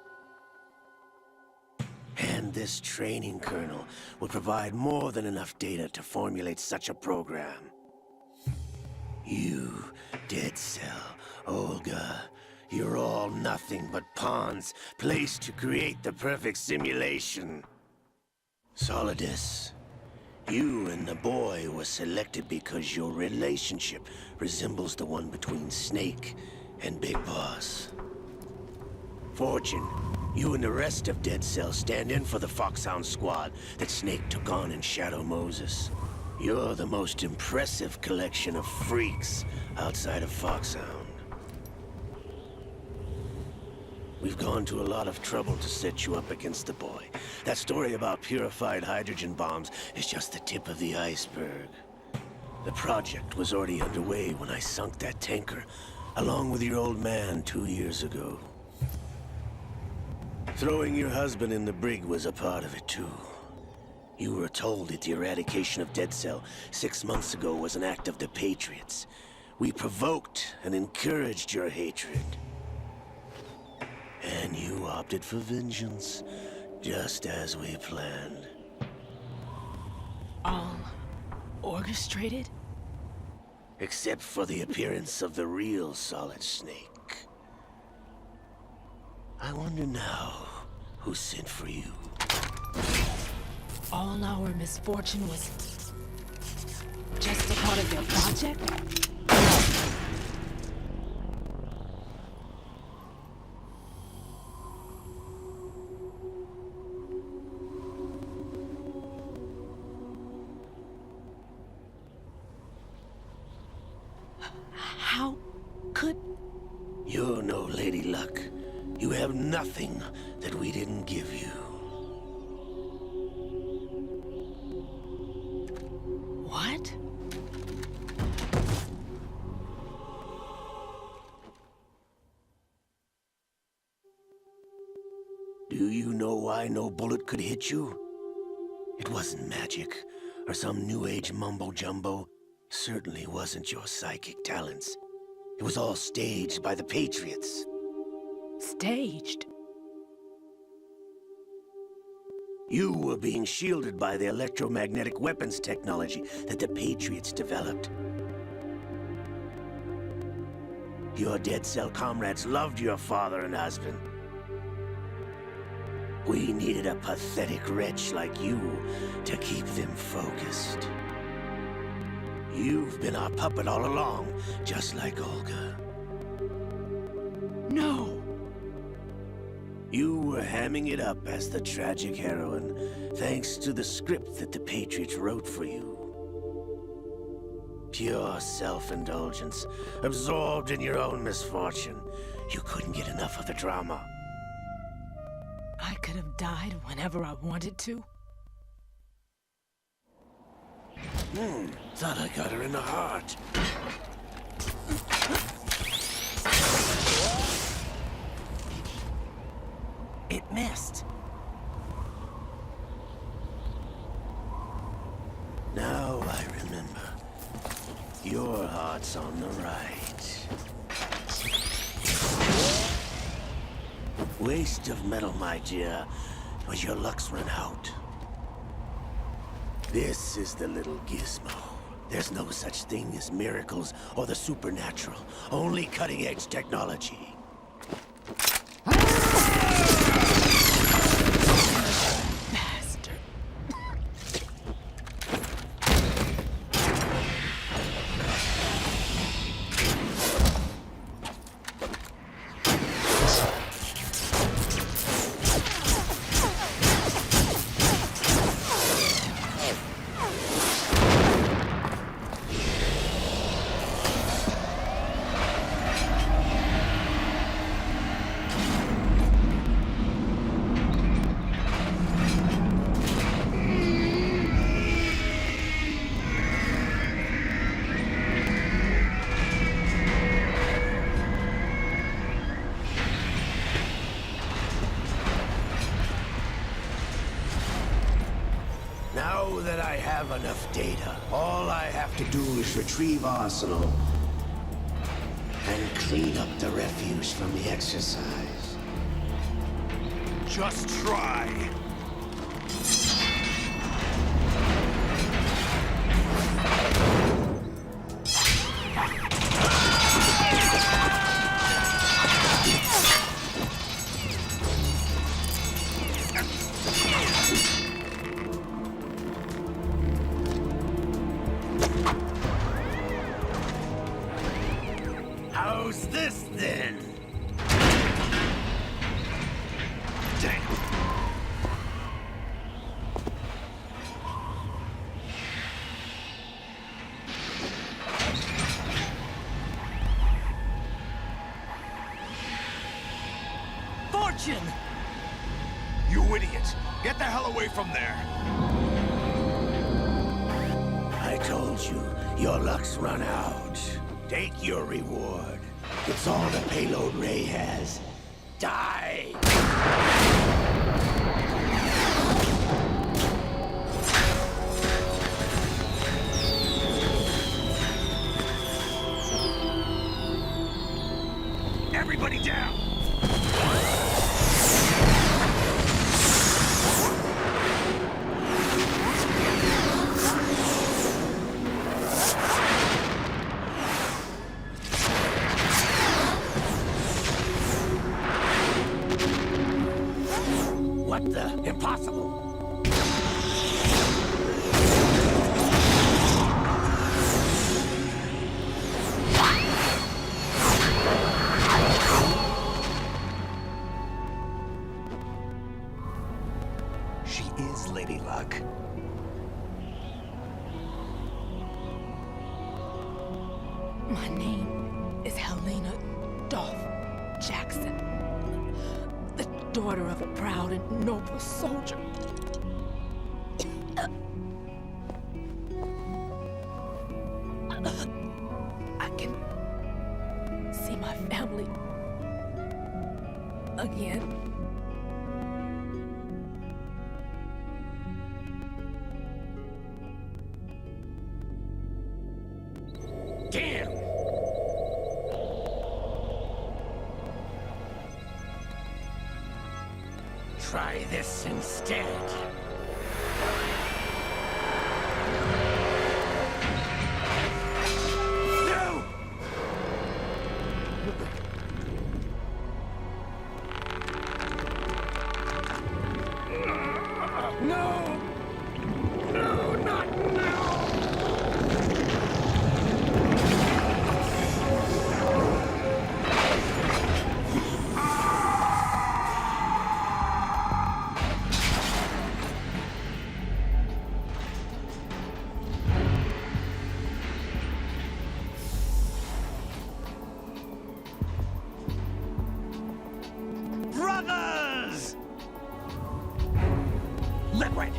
And this training kernel will provide more than enough data to formulate such a program. You, Dead Cell, Olga, you're all nothing but pawns placed to create the perfect simulation. Solidus, you and the boy were selected because your relationship resembles the one between Snake and Big Boss. Fortune, you and the rest of Dead Cell stand in for the Foxhound squad that Snake took on in Shadow Moses. You're the most impressive collection of freaks outside of Foxhound. We've gone to a lot of trouble to set you up against the boy. That story about purified hydrogen bombs is just the tip of the iceberg. The project was already underway when I sunk that tanker, along with your old man 2 years ago. Throwing your husband in the brig was a part of it too. You were told that the eradication of Dead Cell 6 months ago was an act of the Patriots. We provoked and encouraged your hatred. And you opted for vengeance, just as we planned. All orchestrated? Except for the appearance of the real Solid Snake. I wonder now who sent for you. All our misfortune was just a part of their project? How could... You're no Lady Luck. You have nothing that we didn't give you. What? Do you know why no bullet could hit you? It wasn't magic, or some new age mumbo-jumbo. Certainly wasn't your psychic talents. It was all staged by the Patriots. Staged? You were being shielded by the electromagnetic weapons technology that the Patriots developed. Your Dead Cell comrades loved your father and husband. We needed a pathetic wretch like you to keep them focused. You've been our puppet all along, just like Olga. No! You were hamming it up as the tragic heroine, thanks to the script that the Patriots wrote for you. Pure self-indulgence, absorbed in your own misfortune. You couldn't get enough of the drama. I could have died whenever I wanted to. Thought I got her in the heart. It missed. Now I remember. Your heart's on the right. Waste of metal, my dear, but your luck's run out. This is the little gizmo. There's no such thing as miracles or the supernatural, only cutting-edge technology. Bastard. Now that I have enough data, all I have to do is retrieve Arsenal and clean up the refuse from the exercise. Just try. How's this then? Damn. Fortune! You idiot! Get the hell away from there! I told you, your luck's run out. Take your reward. It's all the payload Ray has. Die! Everybody down! What the? Impossible! She is Lady Luck. My name is Helena Dolph Jackson, the daughter of a proud and noble soldier. I can see my family again. Damn! Try this instead. No! No! No, not now! Brothers! Liquid!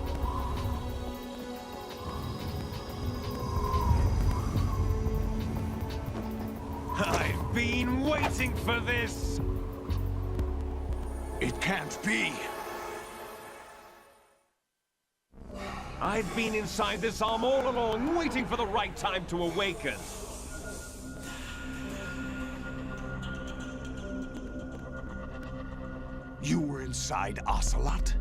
I've been waiting for this! It can't be! I've been inside this arm all along, waiting for the right time to awaken. inside Ocelot?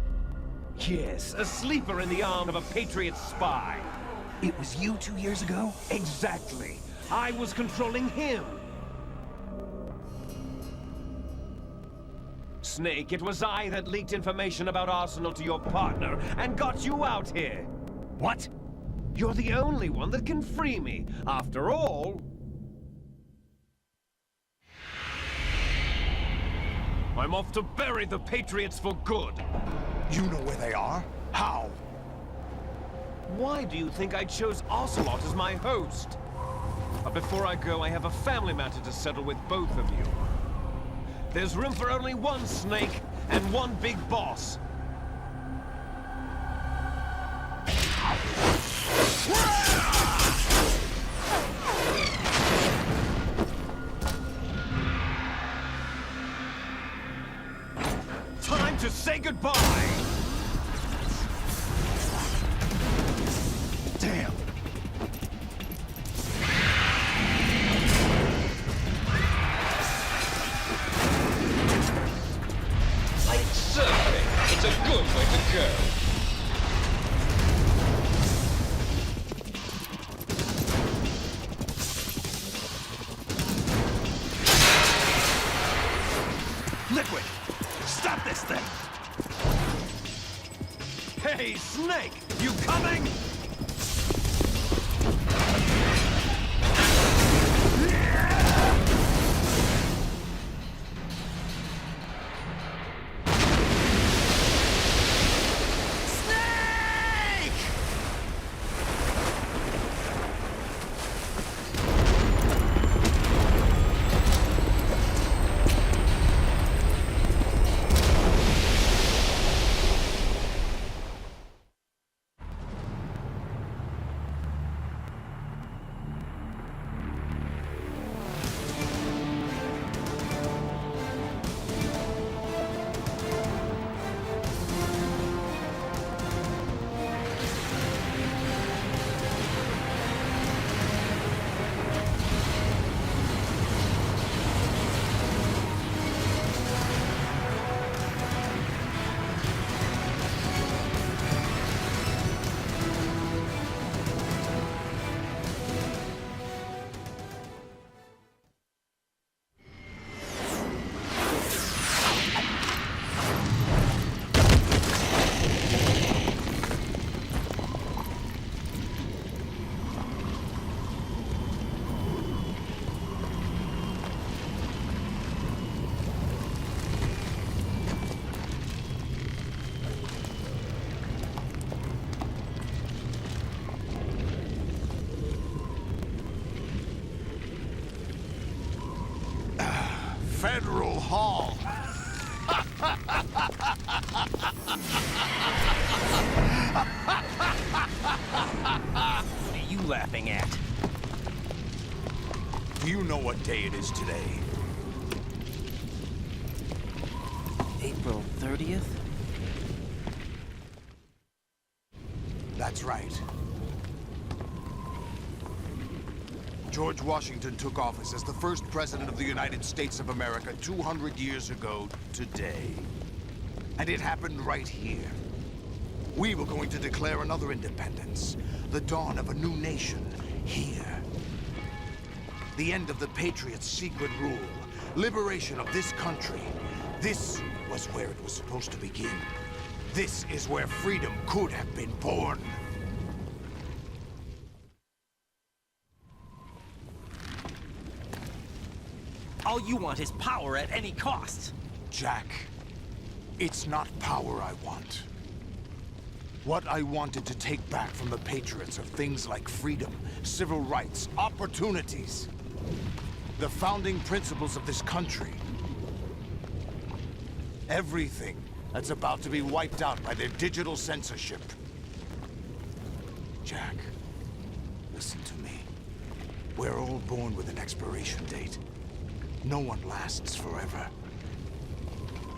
Yes, a sleeper in the arm of a Patriot spy. It was you 2 years ago? Exactly. I was controlling him. Snake, it was I that leaked information about Arsenal to your partner and got you out here. What? You're the only one that can free me. After all, I'm off to bury the Patriots for good. You know where they are? How? Why do you think I chose Ocelot as my host? But before I go, I have a family matter to settle with both of you. There's room for only one Snake and one big boss. Time to say goodbye! Damn! Like surfing, it's a good way to go. Liquid! Stop this thing! Hey, Snake! You coming? Federal Hall. What are you laughing at? Do you know what day it is today? April 30th? That's right. George Washington took office as the first president of the United States of America 200 years ago today. And it happened right here. We were going to declare another independence, the dawn of a new nation, here. The end of the Patriots' secret rule, liberation of this country. This was where it was supposed to begin. This is where freedom could have been born. All you want is power at any cost. Jack, it's not power I want. What I wanted to take back from the Patriots are things like freedom, civil rights, opportunities. The founding principles of this country. Everything that's about to be wiped out by their digital censorship. Jack, listen to me. We're all born with an expiration date. No one lasts forever.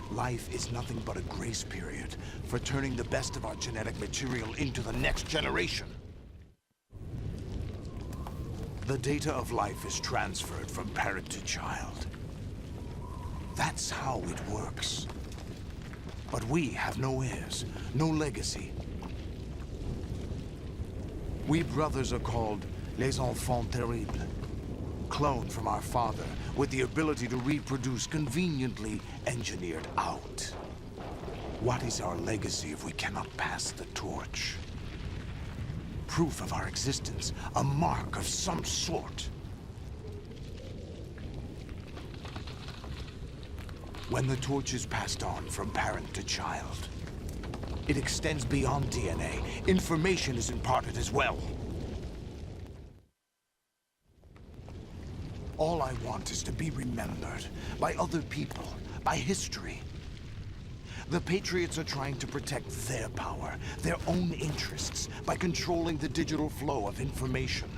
Life is nothing but a grace period for turning the best of our genetic material into the next generation. The data of life is transferred from parent to child. That's how it works. But we have no heirs, no legacy. We brothers are called Les Enfants Terribles. Cloned from our father, with the ability to reproduce conveniently engineered out. What is our legacy if we cannot pass the torch? Proof of our existence, a mark of some sort. When the torch is passed on from parent to child, it extends beyond DNA. Information is imparted as well. All I want is to be remembered by other people, by history. The Patriots are trying to protect their power, their own interests, by controlling the digital flow of information.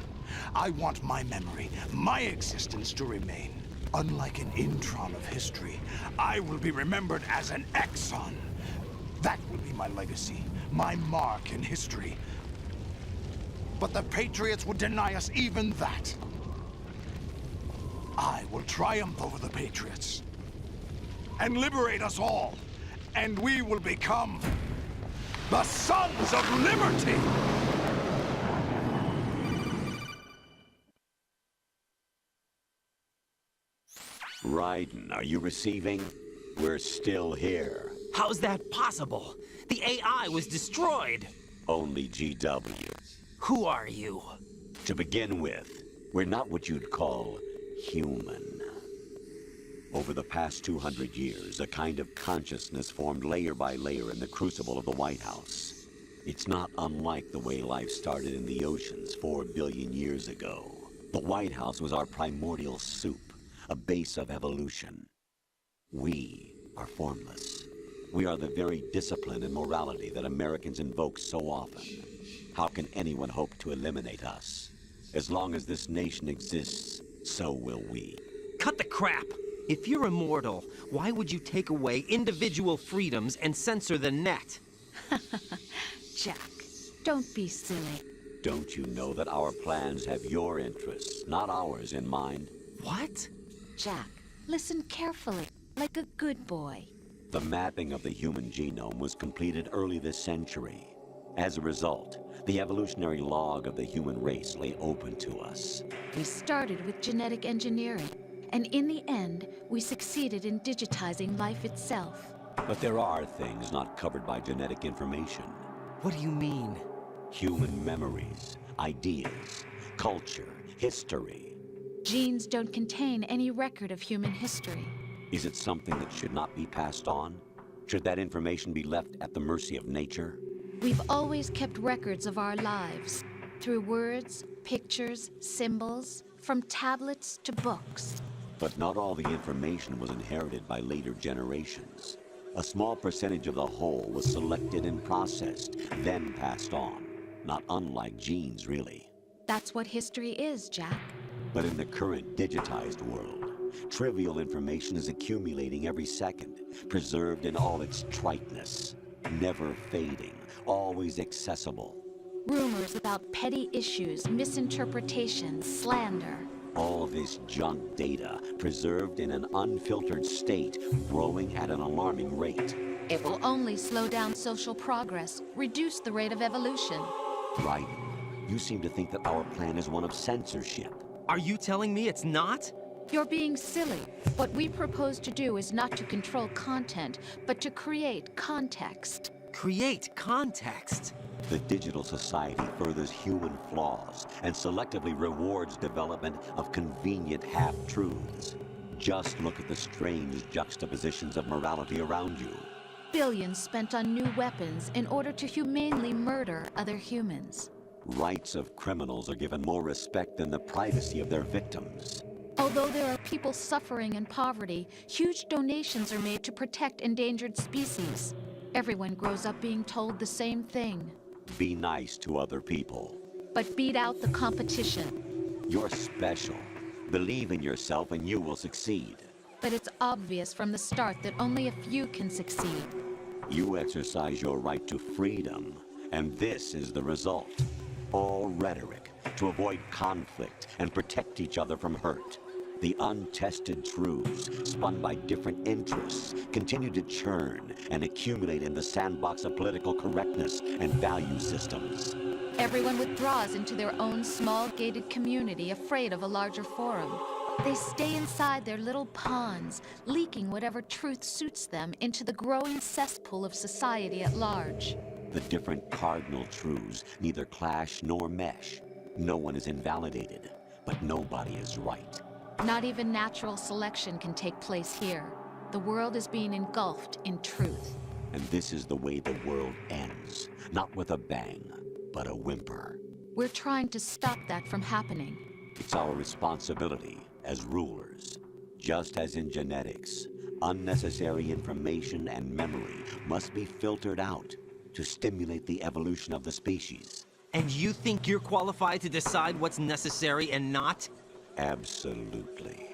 I want my memory, my existence to remain. Unlike an intron of history, I will be remembered as an exon. That will be my legacy, my mark in history. But the Patriots would deny us even that. I will triumph over the Patriots and liberate us all, and we will become the Sons of Liberty! Raiden, are you receiving? We're still here. How's that possible? The AI was destroyed. Only GW. Who are you? To begin with, we're not what you'd call human. Over the past 200 years, a kind of consciousness formed layer by layer in the crucible of the White House. It's not unlike the way life started in the oceans 4 billion years ago. The White House was our primordial soup, a base of evolution. We are formless. We are the very discipline and morality that Americans invoke so often. How can anyone hope to eliminate us? As long as this nation exists, so will we. Cut the crap! If you're immortal, why would you take away individual freedoms and censor the net? Jack, don't be silly. Don't you know that our plans have your interests, not ours, in mind? What? Jack, listen carefully, like a good boy. The mapping of the human genome was completed early this century. As a result, the evolutionary log of the human race lay open to us. We started with genetic engineering, and in the end, we succeeded in digitizing life itself. But there are things not covered by genetic information. What do you mean? Human memories, ideas, culture, history. Genes don't contain any record of human history. Is it something that should not be passed on? Should that information be left at the mercy of nature? We've always kept records of our lives, through words, pictures, symbols, from tablets to books. But not all the information was inherited by later generations. A small percentage of the whole was selected and processed, then passed on. Not unlike genes, really. That's what history is, Jack. But in the current digitized world, trivial information is accumulating every second, preserved in all its triteness, never fading, always accessible. Rumors about petty issues, misinterpretations, slander. All this junk data, preserved in an unfiltered state, growing at an alarming rate. It will only slow down social progress, reduce the rate of evolution. Raiden, you seem to think that our plan is one of censorship. Are you telling me it's not? You're being silly. What we propose to do is not to control content, but to create context. Create context? The digital society furthers human flaws and selectively rewards development of convenient half-truths. Just look at the strange juxtapositions of morality around you. Billions spent on new weapons in order to humanely murder other humans. Rights of criminals are given more respect than the privacy of their victims. Although there are people suffering in poverty, huge donations are made to protect endangered species. Everyone grows up being told the same thing. Be nice to other people. But beat out the competition. You're special. Believe in yourself and you will succeed. But it's obvious from the start that only a few can succeed. You exercise your right to freedom, and this is the result. All rhetoric to avoid conflict and protect each other from hurt. The untested truths, spun by different interests, continue to churn and accumulate in the sandbox of political correctness and value systems. Everyone withdraws into their own small gated community, afraid of a larger forum. They stay inside their little ponds, leaking whatever truth suits them into the growing cesspool of society at large. The different cardinal truths neither clash nor mesh. No one is invalidated, but nobody is right. Not even natural selection can take place here. The world is being engulfed in truth. And this is the way the world ends. Not with a bang, but a whimper. We're trying to stop that from happening. It's our responsibility as rulers. Just as in genetics, unnecessary information and memory must be filtered out to stimulate the evolution of the species. And you think you're qualified to decide what's necessary and not? Absolutely.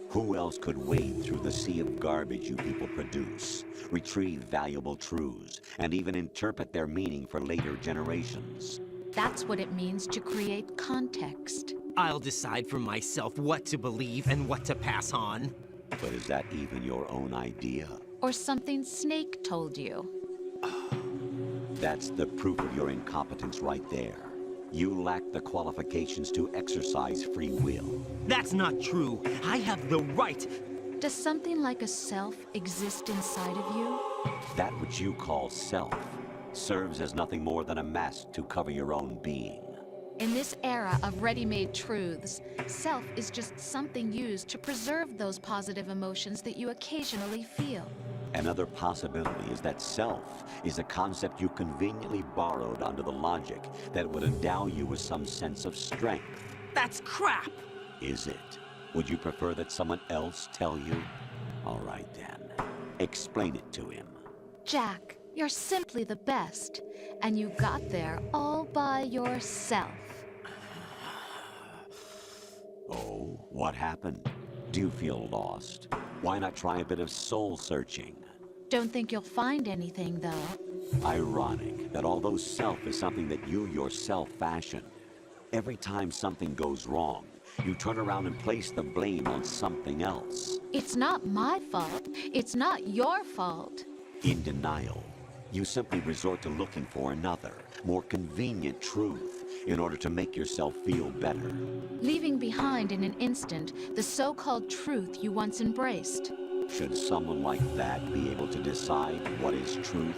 Who else could wade through the sea of garbage you people produce, retrieve valuable truths, and even interpret their meaning for later generations? That's what it means to create context. I'll decide for myself what to believe and what to pass on. But is that even your own idea? Or something Snake told you? That's the proof of your incompetence right there. You lack the qualifications to exercise free will. That's not true. I have the right. Does something like a self exist inside of you? That which you call self serves as nothing more than a mask to cover your own being. In this era of ready-made truths, self is just something used to preserve those positive emotions that you occasionally feel. Another possibility is that self is a concept you conveniently borrowed under the logic that would endow you with some sense of strength. That's crap! Is it? Would you prefer that someone else tell you? All right then. Explain it to him. Jack, you're simply the best, and you got there all by yourself. Oh, what happened? Do you feel lost? Why not try a bit of soul searching? Don't think you'll find anything, though. Ironic that although self is something that you yourself fashioned, every time something goes wrong, you turn around and place the blame on something else. It's not my fault. It's not your fault. In denial, you simply resort to looking for another, more convenient truth in order to make yourself feel better. Leaving behind in an instant the so-called truth you once embraced. Should someone like that be able to decide what is truth?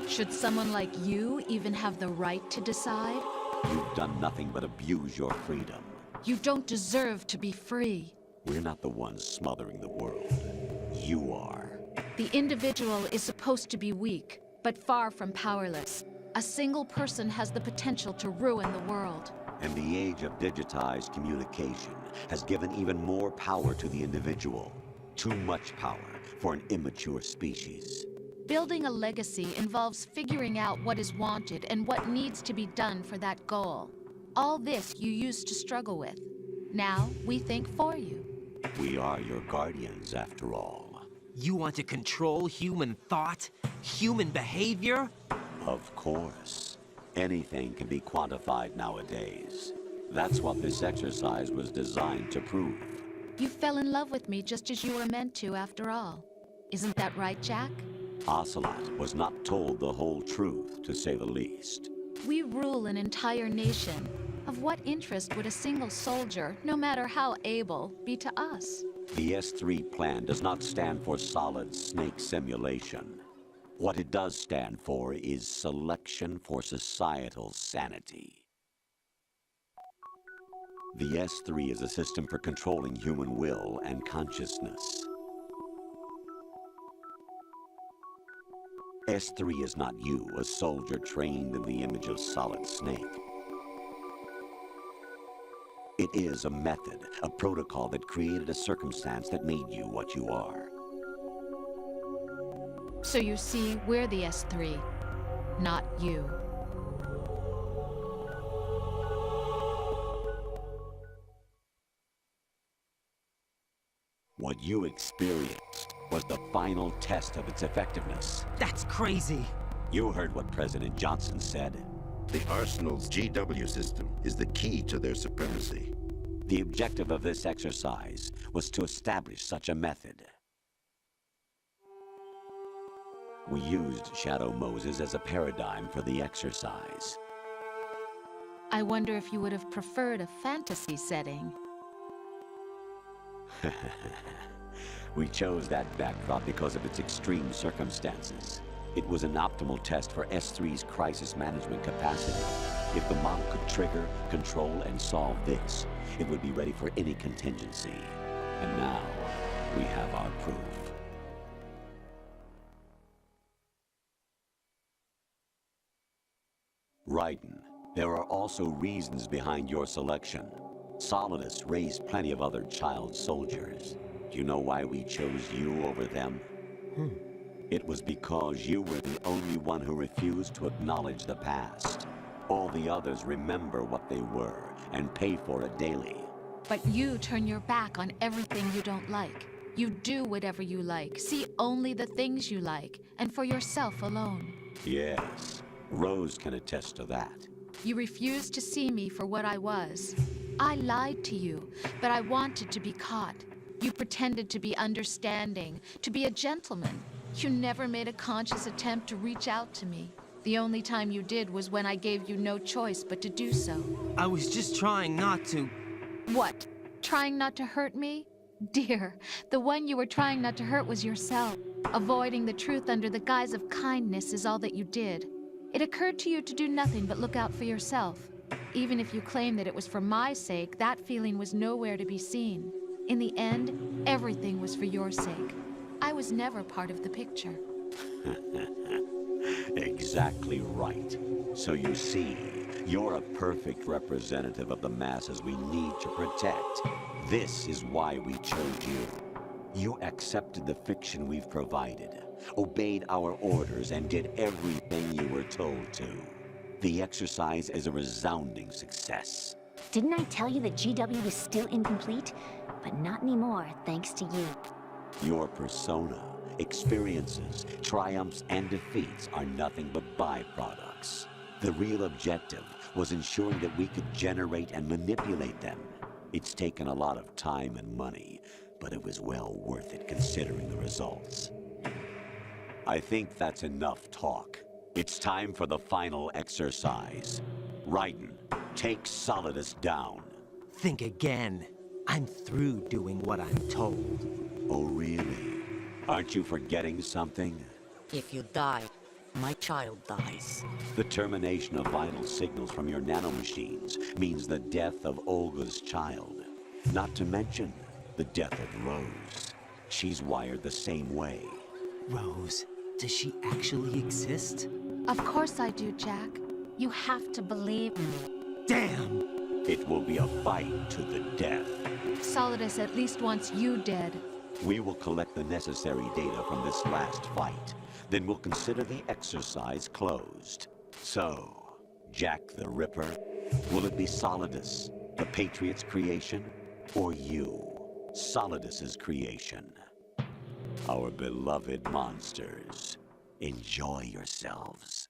Should someone like you even have the right to decide? You've done nothing but abuse your freedom. You don't deserve to be free. We're not the ones smothering the world. You are. The individual is supposed to be weak, but far from powerless. A single person has the potential to ruin the world. And the age of digitized communication has given even more power to the individual. Too much power for an immature species. Building a legacy involves figuring out what is wanted and what needs to be done for that goal. All this you used to struggle with. Now we think for you. We are your guardians, after all. You want to control human thought? Human behavior? Of course. Anything can be quantified nowadays. That's what this exercise was designed to prove. You fell in love with me just as you were meant to, after all. Isn't that right, Jack? Ocelot was not told the whole truth, to say the least. We rule an entire nation. Of what interest would a single soldier, no matter how able, be to us? The S3 plan does not stand for solid snake simulation. What it does stand for is selection for societal sanity. The S3 is a system for controlling human will and consciousness. S3 is not you, a soldier trained in the image of Solid Snake. It is a method, a protocol that created a circumstance that made you what you are. So you see, we're the S3, not you. What you experienced was the final test of its effectiveness. That's crazy. You heard what President Johnson said. The Arsenal's GW system is the key to their supremacy. The objective of this exercise was to establish such a method. We used Shadow Moses as a paradigm for the exercise. I wonder if you would have preferred a fantasy setting. We chose that backdrop because of its extreme circumstances. It was an optimal test for S3's crisis management capacity. If the model could trigger, control, and solve this, it would be ready for any contingency. And now, we have our proof. Raiden, there are also reasons behind your selection. Solidus raised plenty of other child soldiers. Do you know why we chose you over them? It was because you were the only one who refused to acknowledge the past. All the others remember what they were and pay for it daily. But you turn your back on everything you don't like. You do whatever you like, see only the things you like, and for yourself alone. Yes, Rose can attest to that. You refused to see me for what I was. I lied to you, but I wanted to be caught. You pretended to be understanding, to be a gentleman. You never made a conscious attempt to reach out to me. The only time you did was when I gave you no choice but to do so. I was just trying not to... What? Trying not to hurt me? Dear, the one you were trying not to hurt was yourself. Avoiding the truth under the guise of kindness is all that you did. It occurred to you to do nothing but look out for yourself. Even if you claim that it was for my sake, that feeling was nowhere to be seen. In the end, everything was for your sake. I was never part of the picture. Exactly right. So you see, you're a perfect representative of the masses we need to protect. This is why we chose you. You accepted the fiction we've provided, obeyed our orders, and did everything you were told to. The exercise is a resounding success. Didn't I tell you that GW was still incomplete? But not anymore, thanks to you. Your persona, experiences, triumphs, and defeats are nothing but byproducts. The real objective was ensuring that we could generate and manipulate them. It's taken a lot of time and money, but it was well worth it considering the results. I think that's enough talk. It's time for the final exercise. Raiden, take Solidus down. Think again. I'm through doing what I'm told. Oh, really? Aren't you forgetting something? If you die, my child dies. The termination of vital signals from your nanomachines means the death of Olga's child. Not to mention the death of Rose. She's wired the same way. Rose, does she actually exist? Of course I do, Jack. You have to believe me. Damn! It will be a fight to the death. Solidus at least wants you dead. We will collect the necessary data from this last fight. Then we'll consider the exercise closed. So, Jack the Ripper, will it be Solidus, the Patriot's creation, or you, Solidus's creation? Our beloved monsters, enjoy yourselves.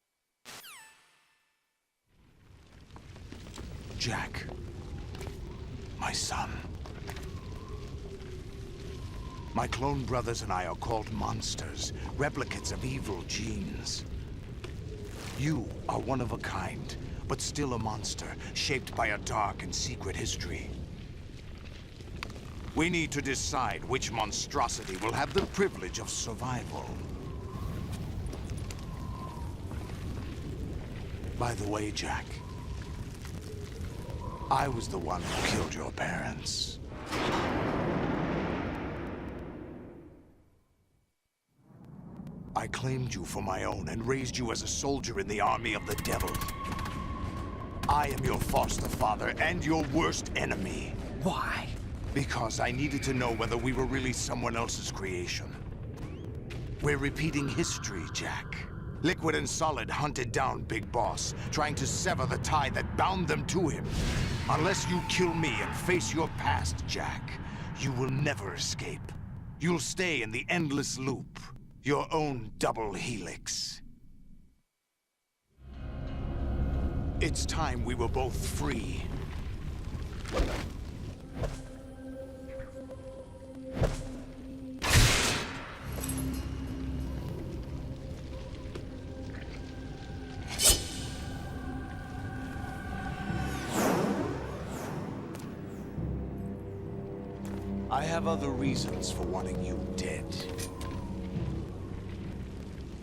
Jack, my son. My clone brothers and I are called monsters, replicates of evil genes. You are one of a kind, but still a monster, shaped by a dark and secret history. We need to decide which monstrosity will have the privilege of survival. By the way, Jack, I was the one who killed your parents. I claimed you for my own and raised you as a soldier in the army of the devil. I am your foster father and your worst enemy. Why? Because I needed to know whether we were really someone else's creation. We're repeating history, Jack. Liquid and Solid hunted down Big Boss, trying to sever the tie that bound them to him. Unless you kill me and face your past, Jack, you will never escape. You'll stay in the endless loop, your own double helix. It's time we were both free. I have other reasons for wanting you dead.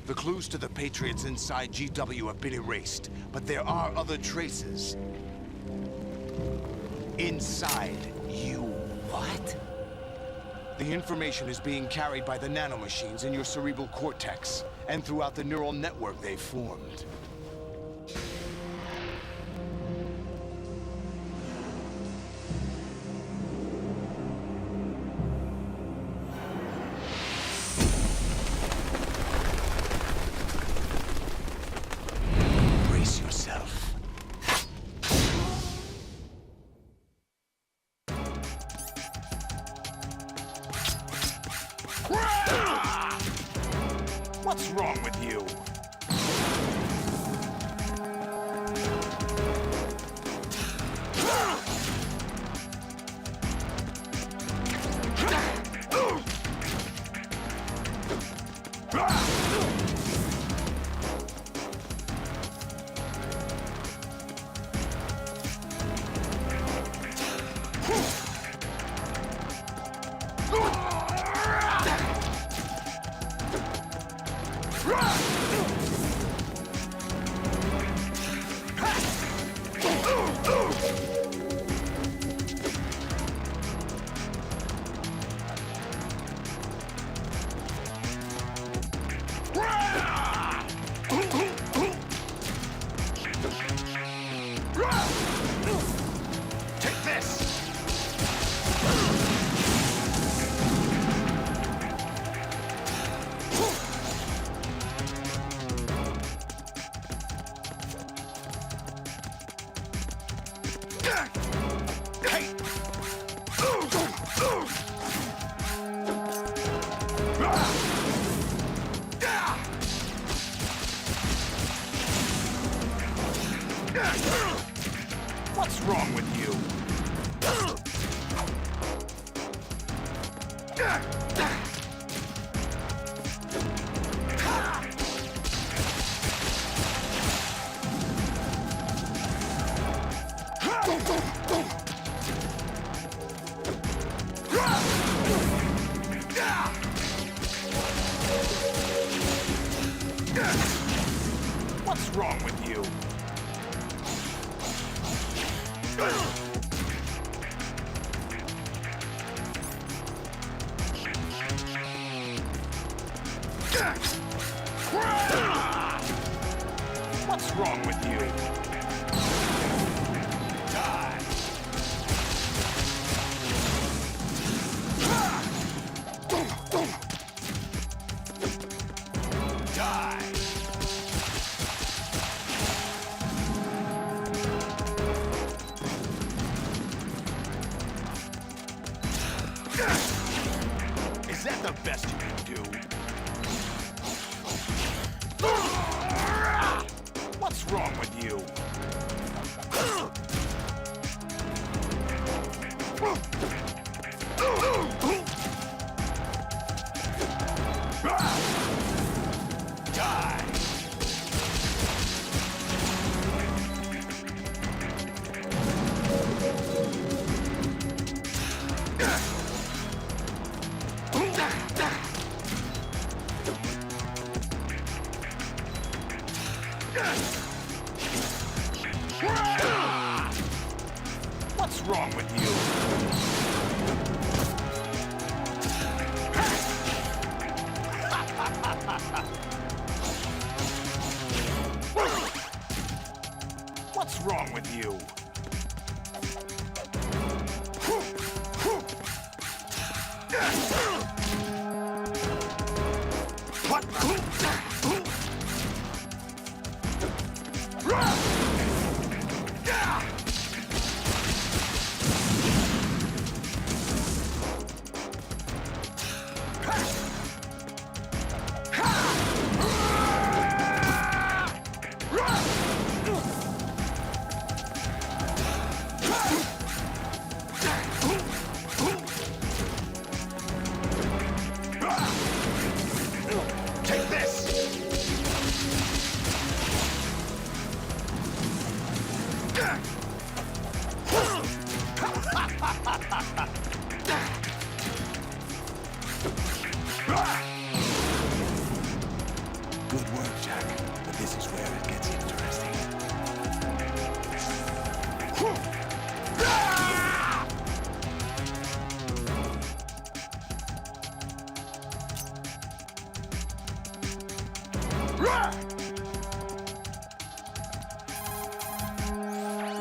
The clues to the Patriots inside GW have been erased, but there are other traces. Inside you. What? The information is being carried by the nanomachines in your cerebral cortex, and throughout the neural network they've formed. Brace yourself. What's wrong with you? Take this! What's wrong with you? What's wrong with you? What's wrong with you? Die! Die! Is that the best you can do? What's wrong with you? Die! What's wrong with you? What's wrong with you? Take this!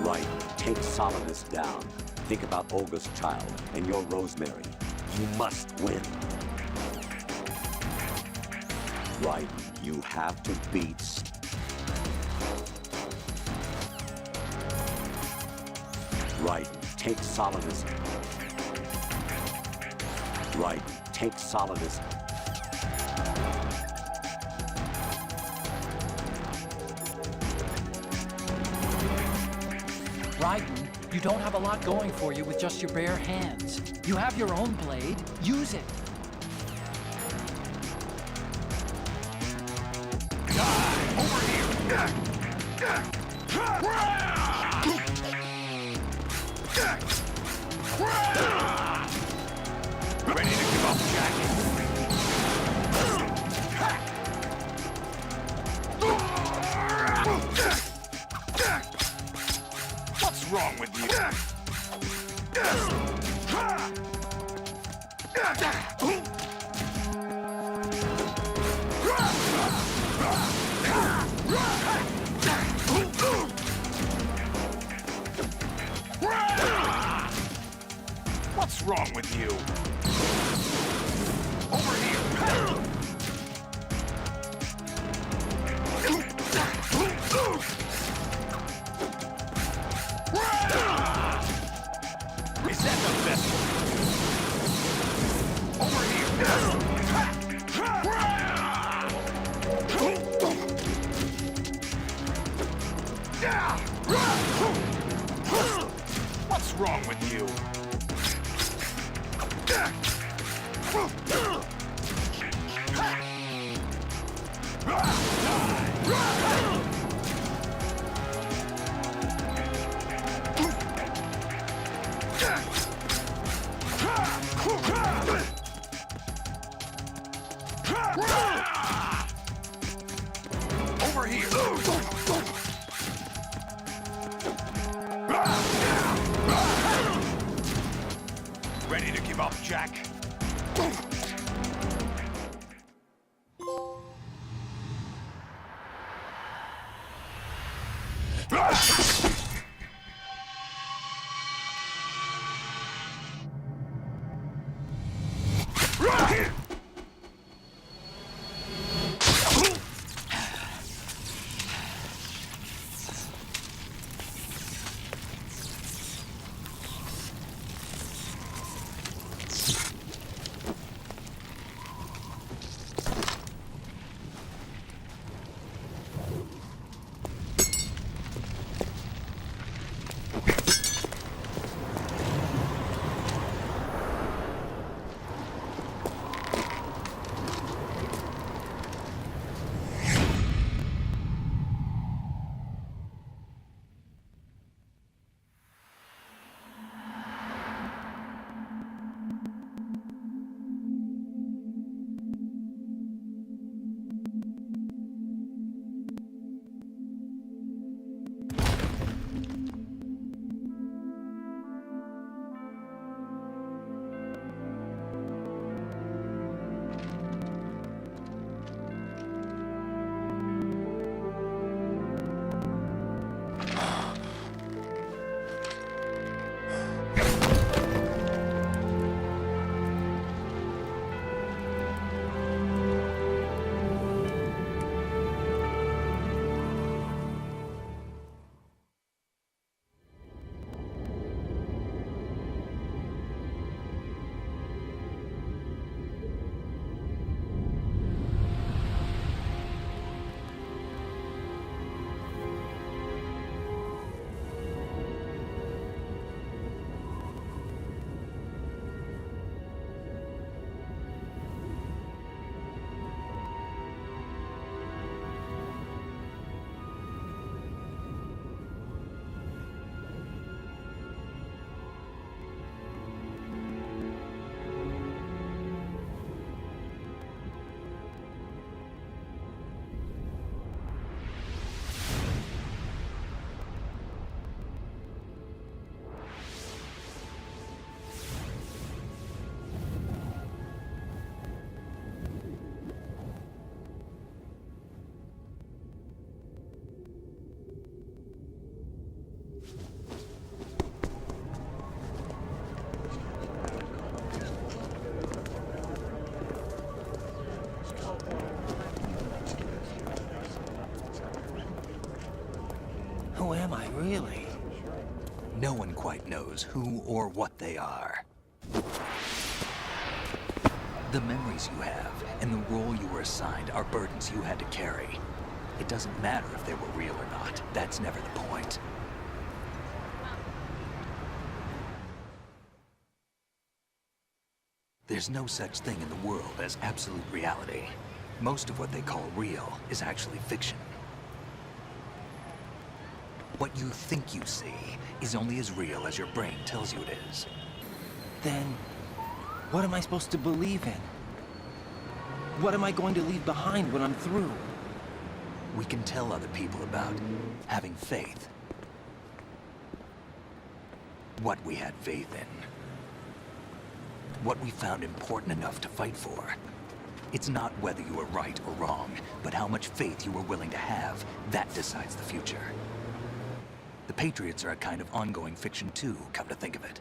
Right. Take Solidus down. Think about Olga's child and your Rosemary. You must win. Right. You have to beat... Right. Take Solidus. Right. Take Solidus. Raiden, you don't have a lot going for you with just your bare hands. You have your own blade. Use it. Ready to give up, Jack? What's wrong with you? What's wrong with you? Over here! Is that the best one? Over here! What's wrong with you? Over here! Ready to give up, Jack? Who am I, really? No one quite knows who or what they are. The memories you have and the role you were assigned are burdens you had to carry. It doesn't matter if they were real or not. That's never the point. There's no such thing in the world as absolute reality. Most of what they call real is actually fiction. What you think you see is only as real as your brain tells you it is. Then, what am I supposed to believe in? What am I going to leave behind when I'm through? We can tell other people about having faith. What we had faith in. What we found important enough to fight for. It's not whether you were right or wrong, but how much faith you were willing to have. That decides the future. The Patriots are a kind of ongoing fiction too, come to think of it.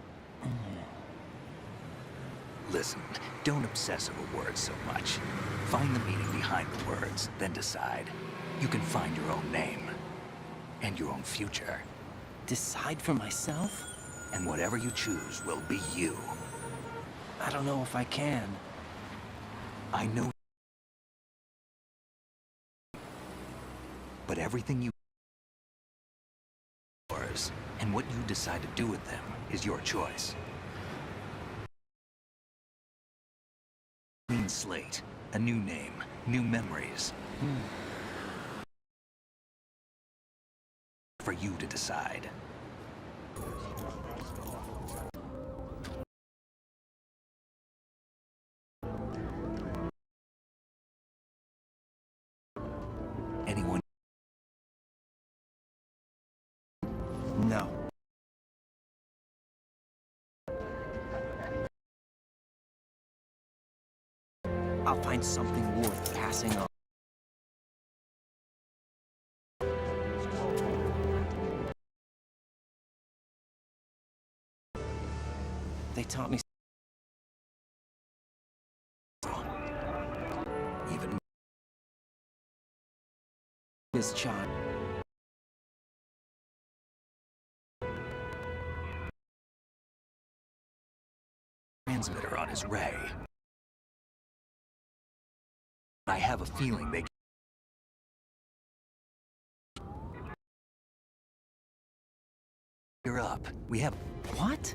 Listen, don't obsess over words so much. Find the meaning behind the words, then decide. You can find your own name. And your own future. Decide for myself? And whatever you choose will be you. I don't know if I can. I know. But everything you yours, and what you decide to do with them is your choice. Clean slate, a new name, new memories. For you to decide. Anyone? No. I'll find something worth passing on. They taught me even his child. Transmitter on his ray. I have a feeling they You're up. We have what?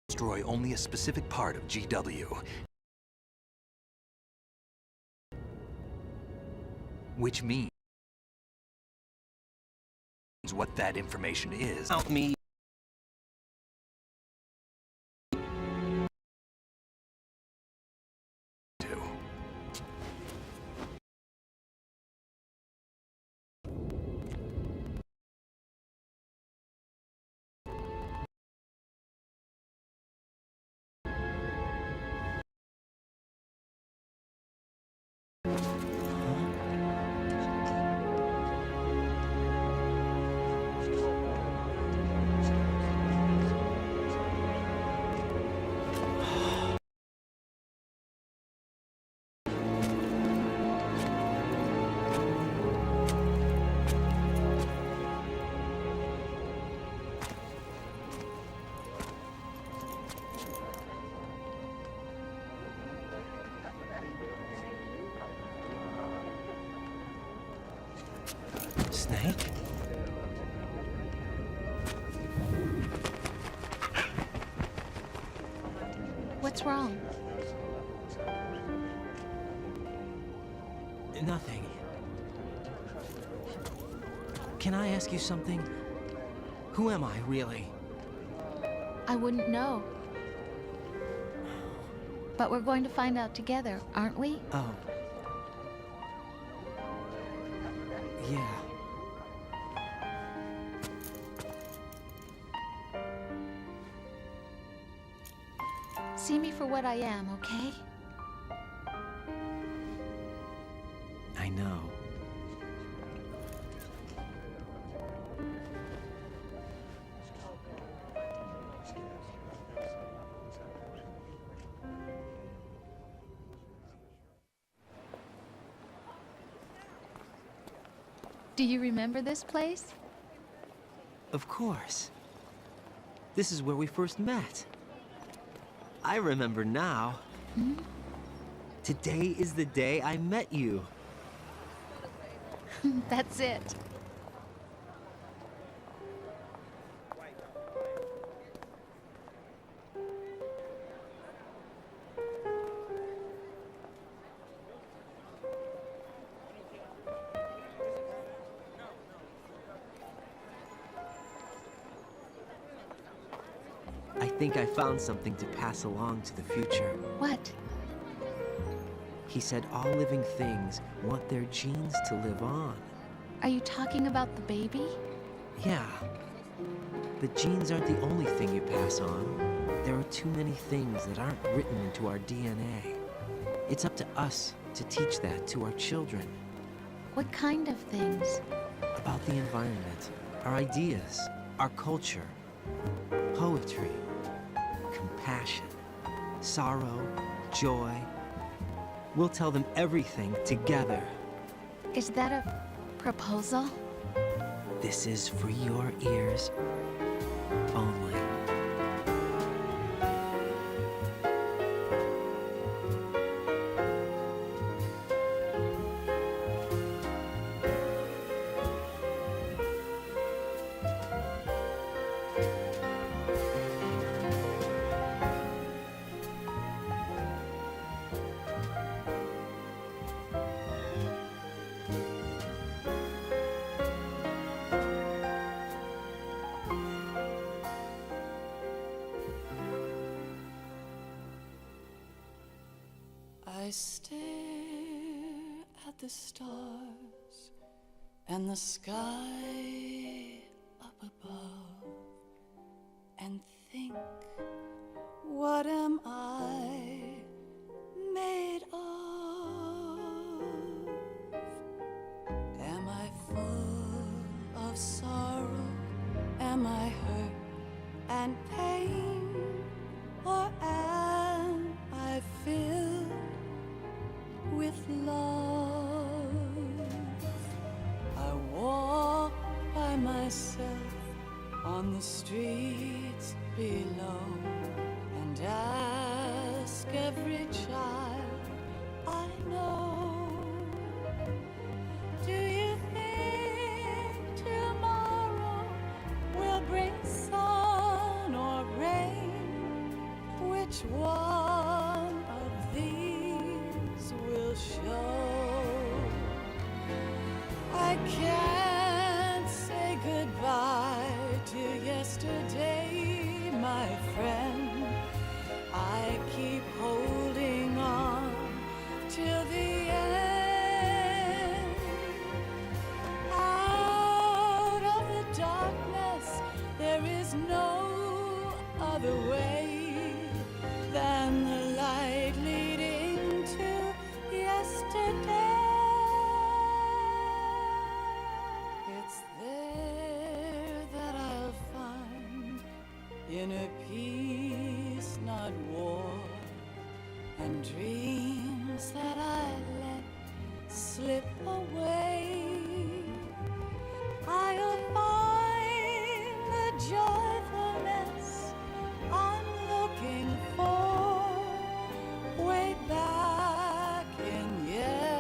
Destroy only a specific part of GW. Which means what that information is. Help me. Snake? What's wrong? Nothing. Can I ask you something? Who am I, really? I wouldn't know. But we're going to find out together, aren't we? Oh. Yeah. See me for what I am, okay? I know. Do you remember this place? Of course. This is where we first met. I remember now. Today is the day I met you. That's it. I think I found something to pass along to the future. What? He said all living things want their genes to live on. Are you talking about the baby? Yeah. But genes aren't the only thing you pass on. There are too many things that aren't written into our DNA. It's up to us to teach that to our children. What kind of things? About the environment, our ideas, our culture, poetry, compassion, sorrow, joy. We'll tell them everything together. Is that a proposal? This is for your ears only. I stare at the stars and the sky up above and think, what am I made of? Am I full of sorrow? Am I hurt and pain? Or am I filled with love? I walk by myself on the streets below and ask every child I know, do you think tomorrow will bring sun or rain? Which one of these will show? I can't say goodbye to yesterday, my friend. I keep holding on till the end. Out of the darkness, there is no other way than the light leading to yesterday. It's there that I'll find inner peace, not war, and dreams that I let slip away. I'll find the joyfulness I'm looking for way back in yesterday.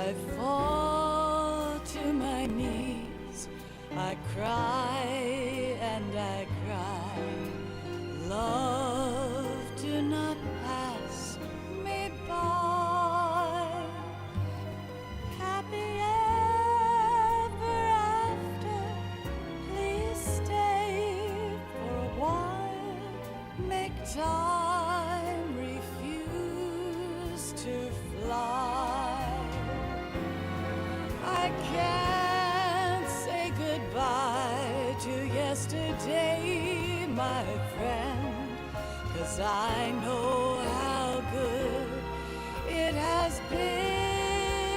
I fall to my knees, I cry and I cry. Love, do not pass me by. Happy ever after, please stay for a while. Make time refuse to fly. I can't say goodbye to yesterday, my friend, 'cause I know how good it has been.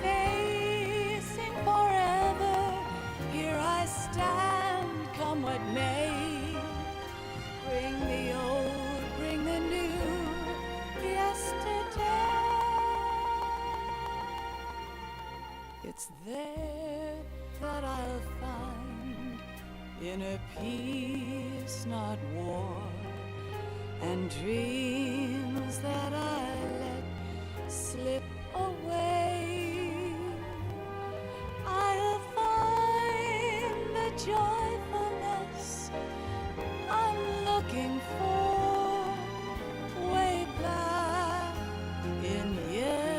Facing forever, here I stand, come what may. Bring the old, bring the new, yesterday. It's there that I'll find inner peace, not war, and dreams that I let slip away. I'll find the joyfulness I'm looking for way back in yesterday.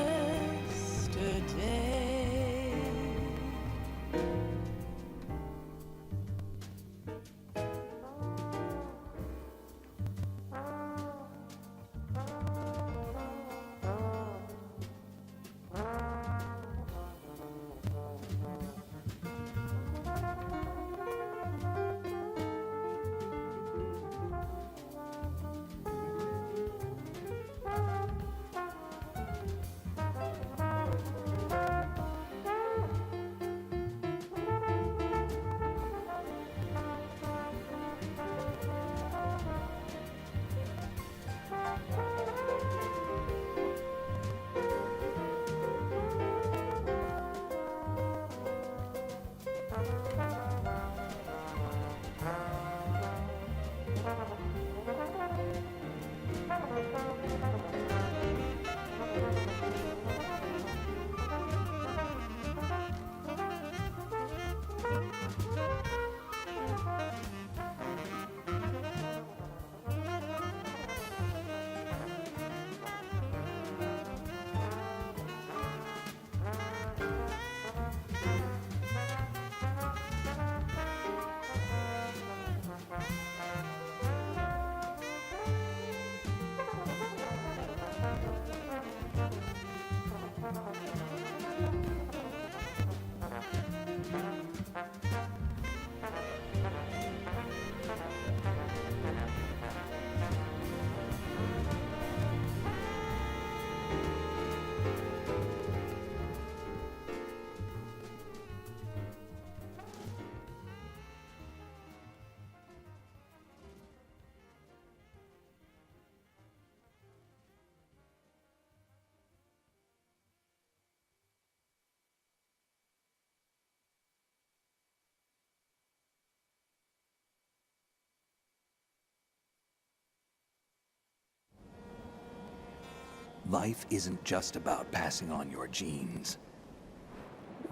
Life isn't just about passing on your genes.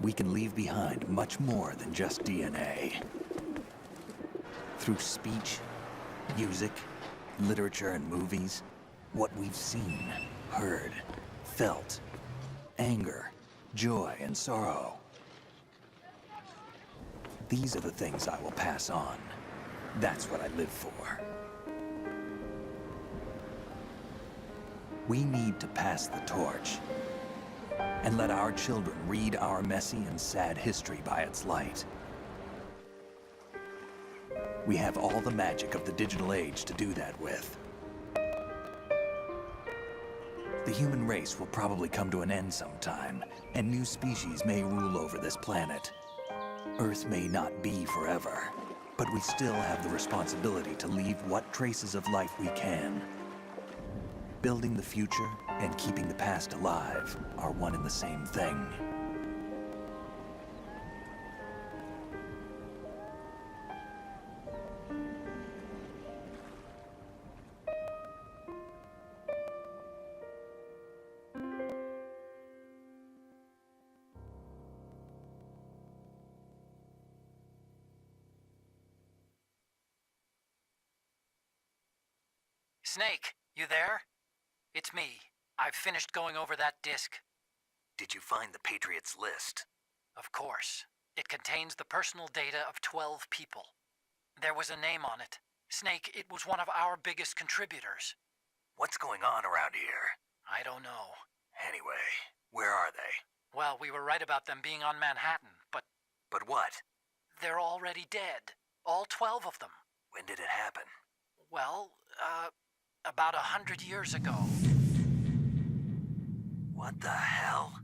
We can leave behind much more than just DNA. Through speech, music, literature, and movies, what we've seen, heard, felt, anger, joy, and sorrow. These are the things I will pass on. That's what I live for. We need to pass the torch and let our children read our messy and sad history by its light. We have all the magic of the digital age to do that with. The human race will probably come to an end sometime, and new species may rule over this planet. Earth may not be forever, but we still have the responsibility to leave what traces of life we can. Building the future and keeping the past alive are one and the same thing. Snake, you there? It's me. I've finished going over that disk. Did you find the Patriots list? Of course. It contains the personal data of 12 people. There was a name on it. Snake, it was one of our biggest contributors. What's going on around here? I don't know. Anyway, where are they? Well, we were right about them being on Manhattan, but... But what? They're already dead. All 12 of them. When did it happen? Well, about 100 years ago. What the hell?